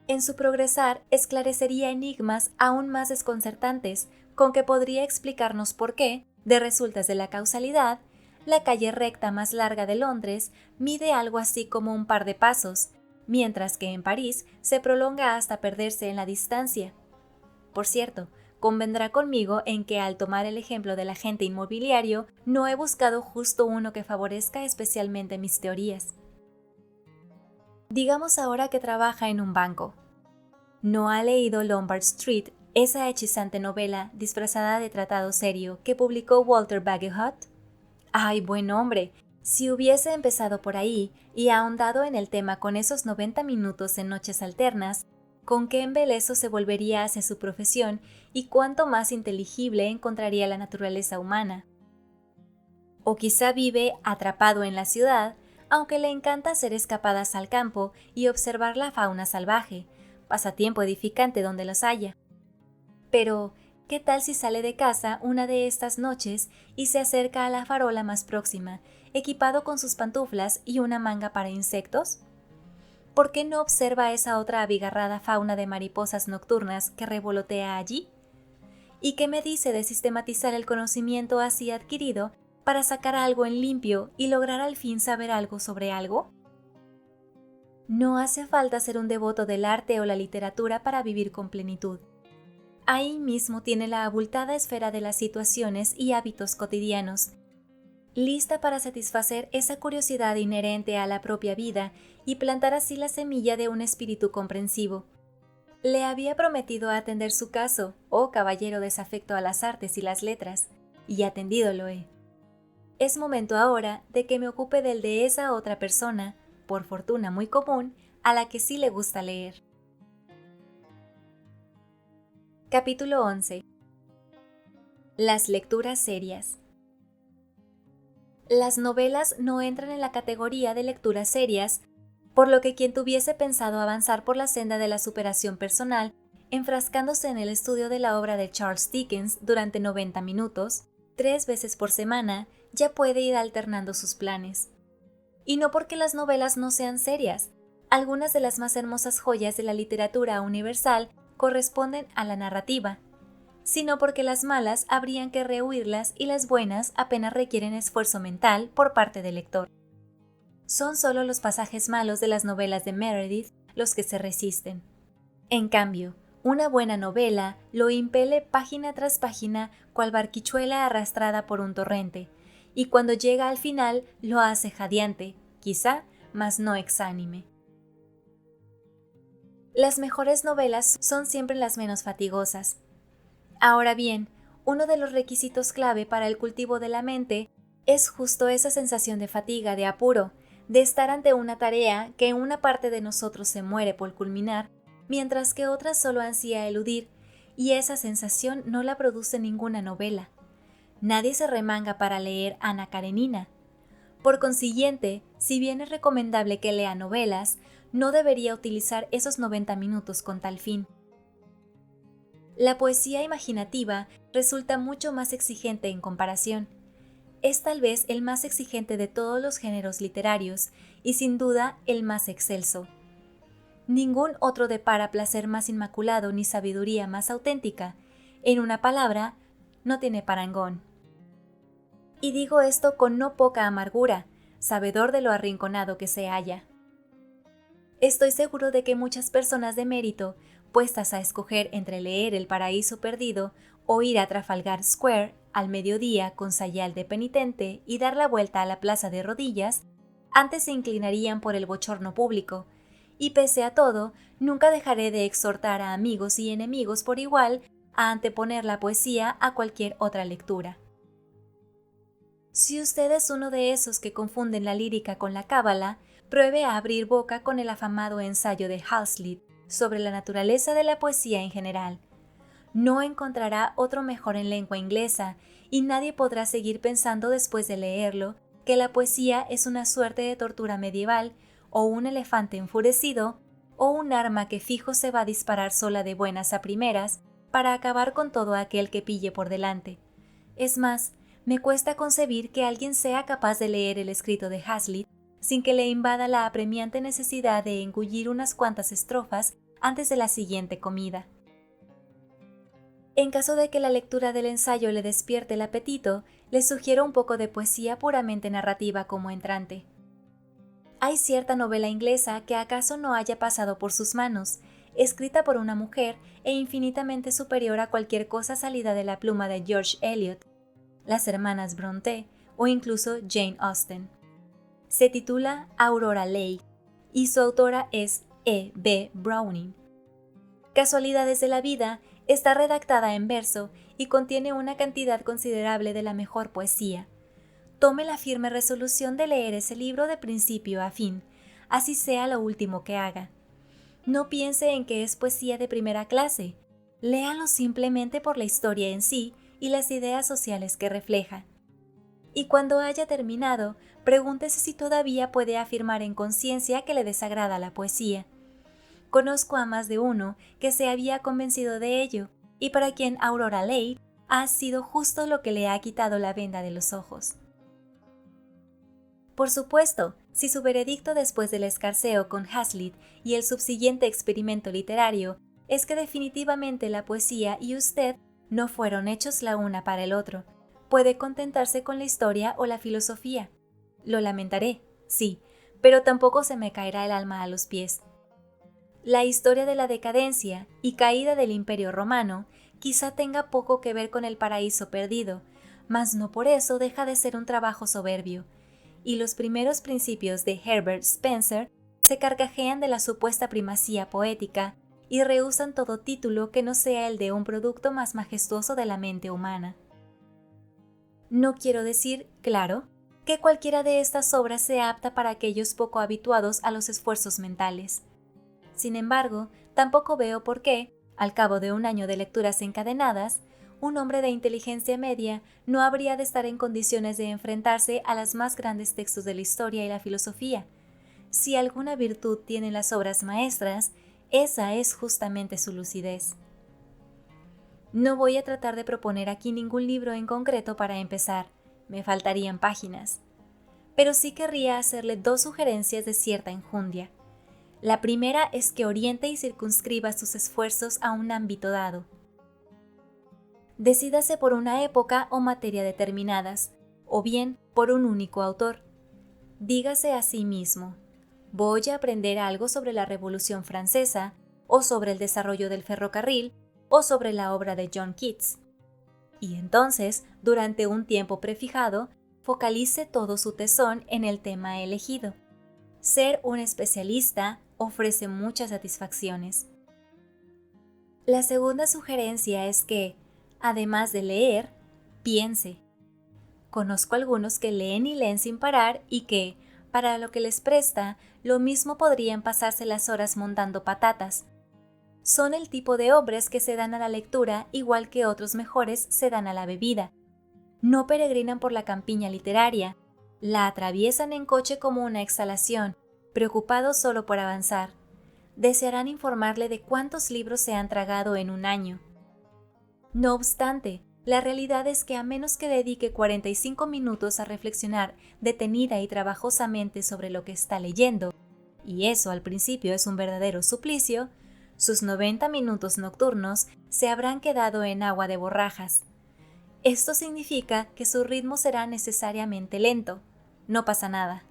En su progresar esclarecería enigmas aún más desconcertantes, con que podría explicarnos por qué, de resultas de la causalidad, la calle recta más larga de Londres mide algo así como un par de pasos, mientras que en París se prolonga hasta perderse en la distancia. Por cierto, convendrá conmigo en que al tomar el ejemplo del agente inmobiliario, no he buscado justo uno que favorezca especialmente mis teorías. Digamos ahora que trabaja en un banco. ¿No ha leído Lombard Street, esa hechizante novela disfrazada de tratado serio que publicó Walter Bagehot? ¡Ay, buen hombre! Si hubiese empezado por ahí y ahondado en el tema con esos 90 minutos en noches alternas, con qué embeleso se volvería hacia su profesión y cuánto más inteligible encontraría la naturaleza humana. O quizá vive atrapado en la ciudad, aunque le encanta hacer escapadas al campo y observar la fauna salvaje, pasatiempo edificante donde los haya. Pero, ¿qué tal si sale de casa una de estas noches y se acerca a la farola más próxima, equipado con sus pantuflas y una manga para insectos? ¿Por qué no observa esa otra abigarrada fauna de mariposas nocturnas que revolotea allí? ¿Y qué me dice de sistematizar el conocimiento así adquirido para sacar algo en limpio y lograr al fin saber algo sobre algo? No hace falta ser un devoto del arte o la literatura para vivir con plenitud. Ahí mismo tiene la abultada esfera de las situaciones y hábitos cotidianos, lista para satisfacer esa curiosidad inherente a la propia vida y plantar así la semilla de un espíritu comprensivo. Le había prometido atender su caso, oh caballero desafecto a las artes y las letras, y atendido lo he. Es momento ahora de que me ocupe del de esa otra persona, por fortuna muy común, a la que sí le gusta leer. Capítulo 11. Las lecturas serias. Las novelas no entran en la categoría de lecturas serias, por lo que quien tuviese pensado avanzar por la senda de la superación personal, enfrascándose en el estudio de la obra de Charles Dickens durante 90 minutos, 3 veces por semana, ya puede ir alternando sus planes. Y no porque las novelas no sean serias, algunas de las más hermosas joyas de la literatura universal corresponden a la narrativa, sino porque las malas habrían que rehuirlas y las buenas apenas requieren esfuerzo mental por parte del lector. Son solo los pasajes malos de las novelas de Meredith los que se resisten. En cambio, una buena novela lo impele página tras página cual barquichuela arrastrada por un torrente, y cuando llega al final lo hace jadeante, quizá, mas no exánime. Las mejores novelas son siempre las menos fatigosas. Ahora bien, uno de los requisitos clave para el cultivo de la mente es justo esa sensación de fatiga, de apuro, de estar ante una tarea que una parte de nosotros se muere por culminar, mientras que otra solo ansía eludir, y esa sensación no la produce ninguna novela. Nadie se remanga para leer Ana Karenina. Por consiguiente, si bien es recomendable que lea novelas, no debería utilizar esos 90 minutos con tal fin. La poesía imaginativa resulta mucho más exigente en comparación. Es tal vez el más exigente de todos los géneros literarios y sin duda el más excelso. Ningún otro depara placer más inmaculado ni sabiduría más auténtica. En una palabra, no tiene parangón. Y digo esto con no poca amargura, sabedor de lo arrinconado que se halla. Estoy seguro de que muchas personas de mérito, puestas a escoger entre leer El paraíso perdido o ir a Trafalgar Square al mediodía con sayal de penitente y dar la vuelta a la plaza de rodillas, antes se inclinarían por el bochorno público, y pese a todo, nunca dejaré de exhortar a amigos y enemigos por igual a anteponer la poesía a cualquier otra lectura. Si usted es uno de esos que confunden la lírica con la cábala, pruebe a abrir boca con el afamado ensayo de Hazlitt sobre la naturaleza de la poesía en general. No encontrará otro mejor en lengua inglesa, y nadie podrá seguir pensando después de leerlo que la poesía es una suerte de tortura medieval, o un elefante enfurecido, o un arma que fijo se va a disparar sola de buenas a primeras para acabar con todo aquel que pille por delante. Es más, me cuesta concebir que alguien sea capaz de leer el escrito de Hazlitt sin que le invada la apremiante necesidad de engullir unas cuantas estrofas antes de la siguiente comida. En caso de que la lectura del ensayo le despierte el apetito, le sugiero un poco de poesía puramente narrativa como entrante. Hay cierta novela inglesa que acaso no haya pasado por sus manos, escrita por una mujer e infinitamente superior a cualquier cosa salida de la pluma de George Eliot, las hermanas Brontë o incluso Jane Austen. Se titula Aurora Leigh y su autora es E. B. Browning. Casualidades de la vida está redactada en verso y contiene una cantidad considerable de la mejor poesía. Tome la firme resolución de leer ese libro de principio a fin, así sea lo último que haga. No piense en que es poesía de primera clase, léalo simplemente por la historia en sí y las ideas sociales que refleja. Y cuando haya terminado, pregúntese si todavía puede afirmar en conciencia que le desagrada la poesía. Conozco a más de uno que se había convencido de ello, y para quien Aurora Leigh ha sido justo lo que le ha quitado la venda de los ojos. Por supuesto, si su veredicto después del escarceo con Hazlitt y el subsiguiente experimento literario es que definitivamente la poesía y usted no fueron hechos la una para el otro. Puede contentarse con la historia o la filosofía. Lo lamentaré, sí, pero tampoco se me caerá el alma a los pies. La historia de la decadencia y caída del Imperio Romano quizá tenga poco que ver con el paraíso perdido, mas no por eso deja de ser un trabajo soberbio, y los primeros principios de Herbert Spencer se carcajean de la supuesta primacía poética y rehúsan todo título que no sea el de un producto más majestuoso de la mente humana. No quiero decir, claro, que cualquiera de estas obras sea apta para aquellos poco habituados a los esfuerzos mentales. Sin embargo, tampoco veo por qué, al cabo de un año de lecturas encadenadas, un hombre de inteligencia media no habría de estar en condiciones de enfrentarse a los más grandes textos de la historia y la filosofía. Si alguna virtud tienen las obras maestras, esa es justamente su lucidez. No voy a tratar de proponer aquí ningún libro en concreto para empezar, me faltarían páginas. Pero sí querría hacerle dos sugerencias de cierta enjundia. La primera es que oriente y circunscriba sus esfuerzos a un ámbito dado. Decídase por una época o materia determinadas, o bien por un único autor. Dígase a sí mismo: voy a aprender algo sobre la Revolución Francesa, o sobre el desarrollo del ferrocarril, o sobre la obra de John Keats. Y entonces, durante un tiempo prefijado, focalice todo su tesón en el tema elegido. Ser un especialista ofrece muchas satisfacciones. La segunda sugerencia es que, además de leer, piense. Conozco algunos que leen y leen sin parar y que, para lo que les presta, lo mismo podrían pasarse las horas montando patatas. Son el tipo de hombres que se dan a la lectura igual que otros mejores se dan a la bebida. No peregrinan por la campiña literaria, la atraviesan en coche como una exhalación, preocupados solo por avanzar. Desearán informarle de cuántos libros se han tragado en un año. No obstante, la realidad es que a menos que dedique 45 minutos a reflexionar detenida y trabajosamente sobre lo que está leyendo, y eso al principio es un verdadero suplicio, sus 90 minutos nocturnos se habrán quedado en agua de borrajas. Esto significa que su ritmo será necesariamente lento. No pasa nada.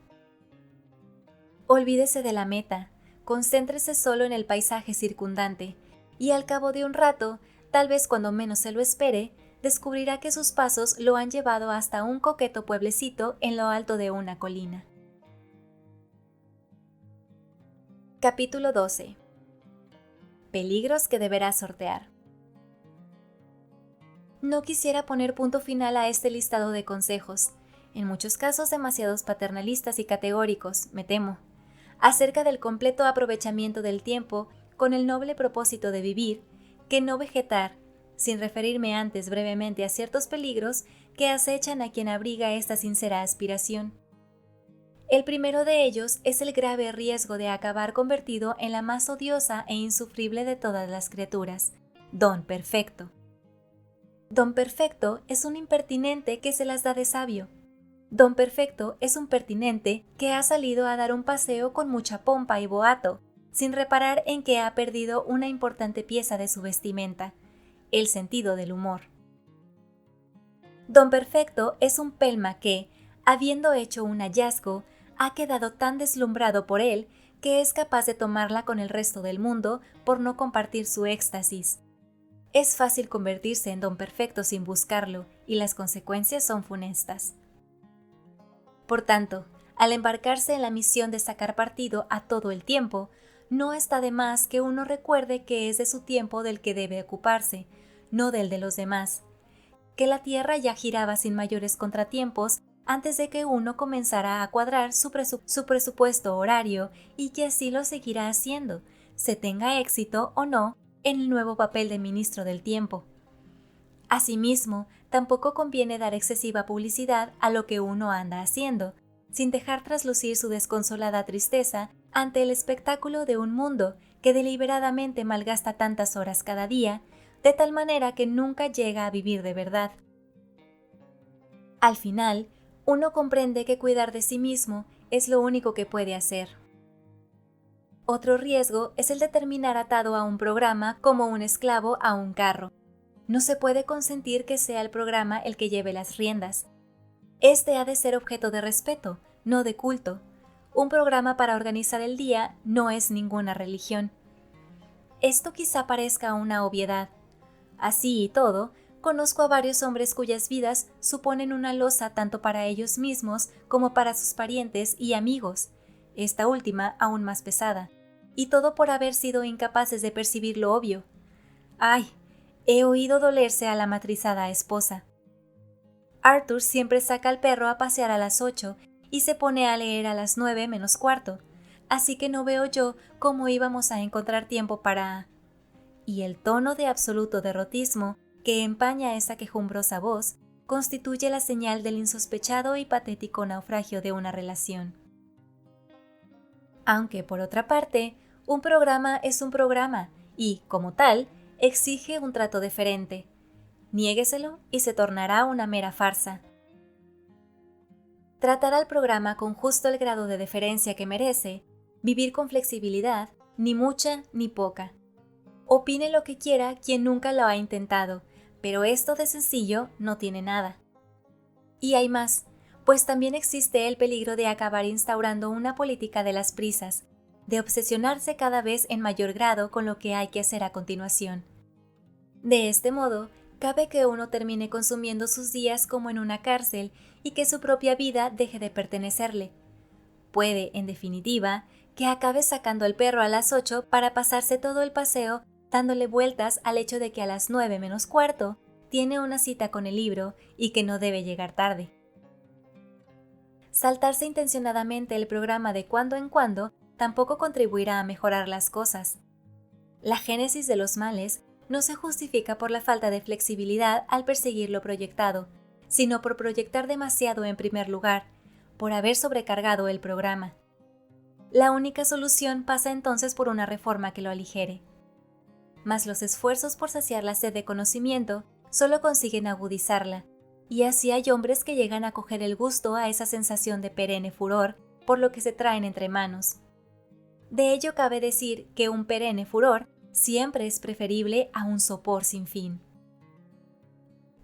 Olvídese de la meta, concéntrese solo en el paisaje circundante, y al cabo de un rato, tal vez cuando menos se lo espere, descubrirá que sus pasos lo han llevado hasta un coqueto pueblecito en lo alto de una colina. Capítulo 12. Peligros que deberá sortear. No quisiera poner punto final a este listado de consejos, en muchos casos demasiados paternalistas y categóricos, me temo, acerca del completo aprovechamiento del tiempo con el noble propósito de vivir, que no vegetar, sin referirme antes brevemente a ciertos peligros que acechan a quien abriga esta sincera aspiración. El primero de ellos es el grave riesgo de acabar convertido en la más odiosa e insufrible de todas las criaturas, Don Perfecto. Don Perfecto es un impertinente que se las da de sabio. Don Perfecto es un pertinente que ha salido a dar un paseo con mucha pompa y boato, sin reparar en que ha perdido una importante pieza de su vestimenta, el sentido del humor. Don Perfecto es un pelma que, habiendo hecho un hallazgo, ha quedado tan deslumbrado por él que es capaz de tomarla con el resto del mundo por no compartir su éxtasis. Es fácil convertirse en Don Perfecto sin buscarlo, y las consecuencias son funestas. Por tanto, al embarcarse en la misión de sacar partido a todo el tiempo, no está de más que uno recuerde que es de su tiempo del que debe ocuparse, no del de los demás, que la Tierra ya giraba sin mayores contratiempos antes de que uno comenzara a cuadrar su presupuesto horario y que así lo seguirá haciendo, se tenga éxito o no en el nuevo papel de ministro del tiempo. Asimismo, tampoco conviene dar excesiva publicidad a lo que uno anda haciendo, sin dejar traslucir su desconsolada tristeza ante el espectáculo de un mundo que deliberadamente malgasta tantas horas cada día, de tal manera que nunca llega a vivir de verdad. Al final, uno comprende que cuidar de sí mismo es lo único que puede hacer. Otro riesgo es el de terminar atado a un programa como un esclavo a un carro. No se puede consentir que sea el programa el que lleve las riendas. Este ha de ser objeto de respeto, no de culto. Un programa para organizar el día no es ninguna religión. Esto quizá parezca una obviedad. Así y todo, conozco a varios hombres cuyas vidas suponen una losa tanto para ellos mismos como para sus parientes y amigos, esta última aún más pesada, y todo por haber sido incapaces de percibir lo obvio. ¡Ay! He oído dolerse a la matrizada esposa. Arthur siempre saca al perro a pasear a las 8 y se pone a leer a las 9 menos cuarto, así que no veo yo cómo íbamos a encontrar tiempo para... Y el tono de absoluto derrotismo que empaña esa quejumbrosa voz constituye la señal del insospechado y patético naufragio de una relación. Aunque, por otra parte, un programa es un programa y, como tal, exige un trato deferente. Niégueselo y se tornará una mera farsa. Tratar al programa con justo el grado de deferencia que merece, vivir con flexibilidad, ni mucha ni poca. Opine lo que quiera quien nunca lo ha intentado, pero esto de sencillo no tiene nada. Y hay más, pues también existe el peligro de acabar instaurando una política de las prisas, de obsesionarse cada vez en mayor grado con lo que hay que hacer a continuación. De este modo, cabe que uno termine consumiendo sus días como en una cárcel y que su propia vida deje de pertenecerle. Puede, en definitiva, que acabe sacando al perro a las 8 para pasarse todo el paseo dándole vueltas al hecho de que a las 9 menos cuarto tiene una cita con el libro y que no debe llegar tarde. Saltarse intencionadamente el programa de cuando en cuando tampoco contribuirá a mejorar las cosas. La génesis de los males no se justifica por la falta de flexibilidad al perseguir lo proyectado, sino por proyectar demasiado en primer lugar, por haber sobrecargado el programa. La única solución pasa entonces por una reforma que lo aligere. Mas los esfuerzos por saciar la sed de conocimiento solo consiguen agudizarla, y así hay hombres que llegan a coger el gusto a esa sensación de perenne furor por lo que se traen entre manos. De ello cabe decir que un perenne furor siempre es preferible a un sopor sin fin.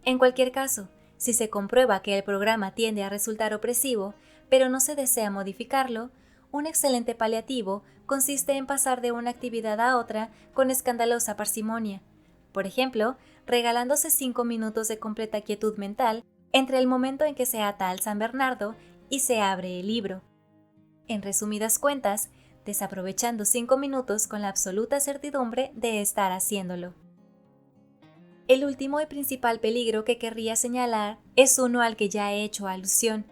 En cualquier caso, si se comprueba que el programa tiende a resultar opresivo, pero no se desea modificarlo, un excelente paliativo consiste en pasar de una actividad a otra con escandalosa parsimonia, por ejemplo, regalándose 5 minutos de completa quietud mental entre el momento en que se ata al San Bernardo y se abre el libro. En resumidas cuentas, desaprovechando 5 minutos con la absoluta certidumbre de estar haciéndolo. El último y principal peligro que querría señalar es uno al que ya he hecho alusión,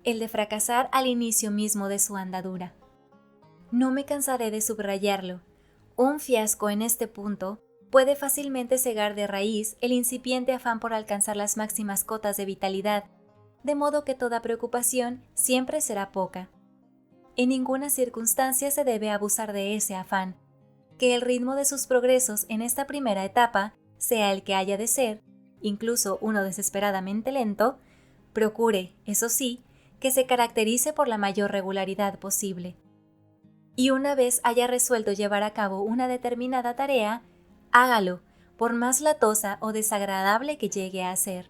el de fracasar al inicio mismo de su andadura. No me cansaré de subrayarlo. Un fiasco en este punto puede fácilmente cegar de raíz el incipiente afán por alcanzar las máximas cotas de vitalidad, de modo que toda preocupación siempre será poca. En ninguna circunstancia se debe abusar de ese afán. Que el ritmo de sus progresos en esta primera etapa sea el que haya de ser, incluso uno desesperadamente lento, procure, eso sí, que se caracterice por la mayor regularidad posible. Y una vez haya resuelto llevar a cabo una determinada tarea, hágalo, por más latosa o desagradable que llegue a ser.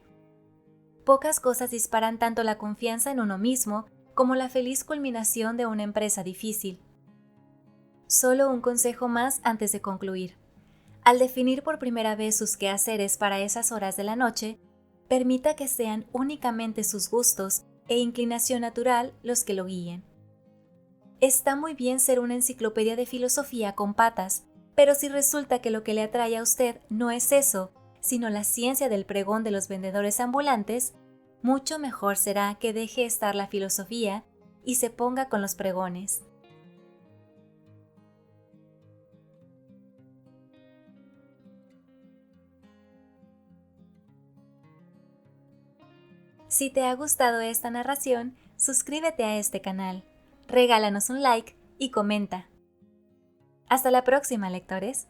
Pocas cosas disparan tanto la confianza en uno mismo como la feliz culminación de una empresa difícil. Solo un consejo más antes de concluir. Al definir por primera vez sus quehaceres para esas horas de la noche, permita que sean únicamente sus gustos e inclinación natural los que lo guíen. Está muy bien ser una enciclopedia de filosofía con patas, pero si resulta que lo que le atrae a usted no es eso, sino la ciencia del pregón de los vendedores ambulantes, mucho mejor será que deje estar la filosofía y se ponga con los pregones. Si te ha gustado esta narración, suscríbete a este canal, regálanos un like y comenta. Hasta la próxima, lectores.